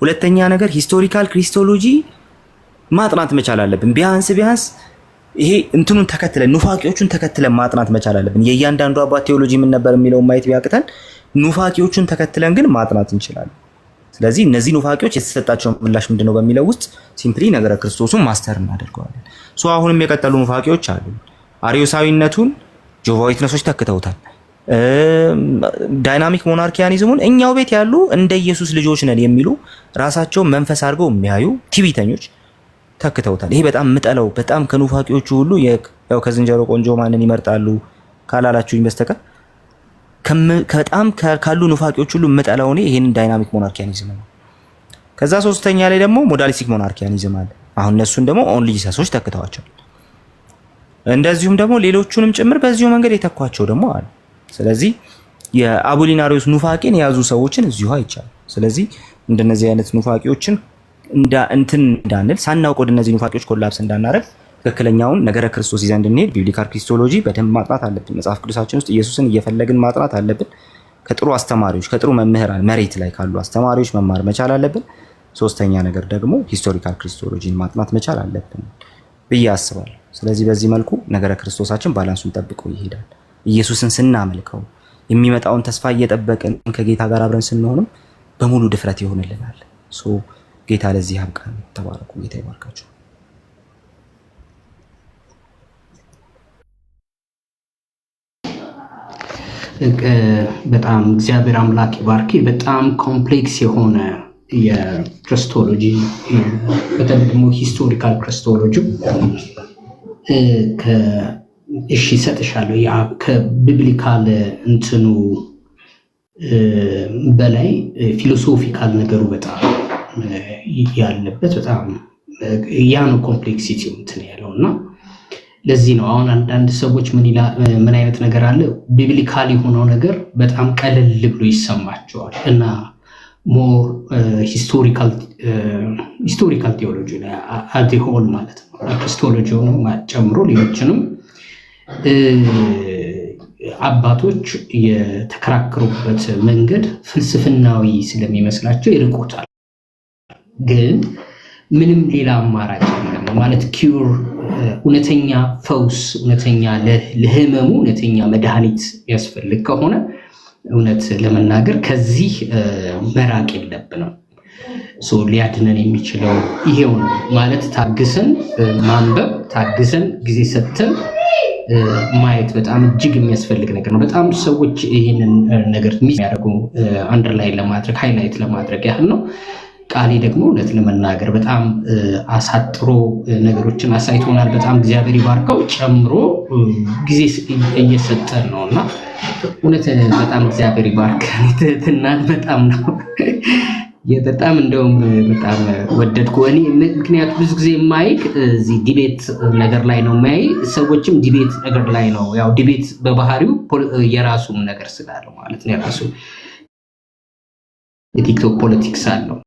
ሁለተኛ ነገር ሂስቶሪካል ክሪስቶሎጂ ማጥናት መቻል አለብን። ቢያንስ ይሄ እንትኑን ተከትለን ኑፋቂዎቹን ተከትለን ማጥናት መቻል አለብን። የእያንዳንዱ አባት ቴዎሎጂ ምን ነበር የሚለውን ማየት ቢያቅተን ኑፋቂዎቹን ተከትለን ግን ማጥናት እንችላለን። ስለዚህ እነዚህ ኑፋቂዎች የተሰጣቸው ምላሽ ምንድነው በሚለው ውስጥ ሲምፕሊ ነገረ ክርስቶስን ማስተር እናደርገዋለን። አሁንም የቀጠሉ ኑፋቂዎች አሉ። አሪዮሳዊነቱን ጆቫ ዊትነሶች ተክተውታል። ዳይናሚክ ሞናርኪያኒዝሙን እኛው ቤት ያሉ እንደ ኢየሱስ ልጆች ነን የሚሉ ራሳቸው መንፈስ አድርገው የሚያዩ ቲቪተኞች ተክተውታል። ይሄ በጣም ምጠለው በጣም ከኑፋቂዎቹ ሁሉ ያው ከዝንጀሮ ቆንጆ ማንን ይመርጣሉ ካላላችሁኝ በስተቀር በጣም ካሉ ኑፋቂዎች ሁሉ ምጠለው እኔ ይሄንን ዳይናሚክ ሞናርኪያኒዝም ነው። ከዛ ሶስተኛ ላይ ደግሞ ሞዳሊስቲክ ሞናርኪያኒዝም አለ። አሁን እነሱን ደግሞ ኦንሊ ጂሰሶች ተክተዋቸዋል። እንደዚሁም ደግሞ ሌሎቹንም ጭምር በዚሁ መንገድ የተኳቸው ደግሞ አሉ። ስለዚህ የአቡሊናሪዮስ ኑፋቄን የያዙ ሰዎችን እዚሁ አይቻል። ስለዚህ እንደነዚህ አይነት ኑፋቂዎችን እንዳንል ሳናውቅ ወደ እነዚህ ኑፋቂዎች ኮላፕስ እንዳናረግ ትክክለኛውን ነገረ ክርስቶስ ይዘን እንድንሄድ ቢብሊካል ክሪስቶሎጂ በደንብ ማጥናት አለብን። መጽሐፍ ቅዱሳችን ውስጥ ኢየሱስን እየፈለግን ማጥናት አለብን። ከጥሩ አስተማሪዎች ከጥሩ መምህራን መሬት ላይ ካሉ አስተማሪዎች መማር መቻል አለብን። ሶስተኛ ነገር ደግሞ ሂስቶሪካል ክሪስቶሎጂን ማጥናት መቻል አለብን ብዬ አስባለሁ። ስለዚህ በዚህ መልኩ ነገረ ክርስቶሳችን ባላንሱን ጠብቆ ይሄዳል። ኢየሱስን ስናመልከው የሚመጣውን ተስፋ እየጠበቅን ከጌታ ጋር አብረን ስንሆንም በሙሉ ድፍረት ይሆንልናል። ጌታ ለዚህ ያብቃን። ተባረኩ። ጌታ ይባርካችሁ። በጣም እግዚአብሔር አምላክ ይባርክ። በጣም ኮምፕሌክስ የሆነ የክርስቶሎጂ በተለይ ደግሞ ሂስቶሪካል ክርስቶሎጂ እሺ ሰጥሻለሁ ያ ከቢብሊካል እንትኑ በላይ ፊሎሶፊካል ነገሩ በጣም ያለበት በጣም ያ ነው ኮምፕሌክሲቲው እንትን ያለውና ለዚህ ነው አሁን አንዳንድ ሰዎች ምን አይነት ነገር አለ ቢብሊካል የሆነው ነገር በጣም ቀለል ብሎ ይሰማቸዋል እና ሞር ሂስቶሪካል ቴዎሎጂ ላይ አት ሆል ማለት ነው ክርስቶሎጂውን ጨምሮ ሌሎችንም አባቶች የተከራከሩበት መንገድ ፍልስፍናዊ ስለሚመስላቸው ይርቁታል። ግን ምንም ሌላ አማራጭ የለም ማለት ኪዩር እውነተኛ ፈውስ እውነተኛ ለህመሙ እውነተኛ መድኃኒት ያስፈልግ ከሆነ እውነት ለመናገር ከዚህ መራቅ የለብንም። ሊያድነን የሚችለው ይሄው ነው ማለት ታግሰን ማንበብ ታግሰን ጊዜ ሰጥተን ማየት በጣም እጅግ የሚያስፈልግ ነገር ነው። በጣም ሰዎች ይሄንን ነገር የሚያደርጉ አንደርላይን ለማድረግ ሃይላይት ለማድረግ ያህል ነው። ቃሌ ደግሞ እውነት ለመናገር በጣም አሳጥሮ ነገሮችን አሳይቶናል። በጣም እግዚአብሔር ይባርከው ጨምሮ ጊዜ እየሰጠን ነውና እውነት በጣም እግዚአብሔር ይባርክ። ትናንት በጣም ነው በጣም እንደውም በጣም ወደድኩ እኔ ምክንያቱም ብዙ ጊዜ ማይክ እዚህ ዲቤት ነገር ላይ ነው ማይ ሰዎችም ዲቤት ነገር ላይ ነው ያው ዲቤት በባህሪው የራሱም ነገር ስላለው ማለት ነው የራሱ የቲክቶክ ፖለቲክስ አለው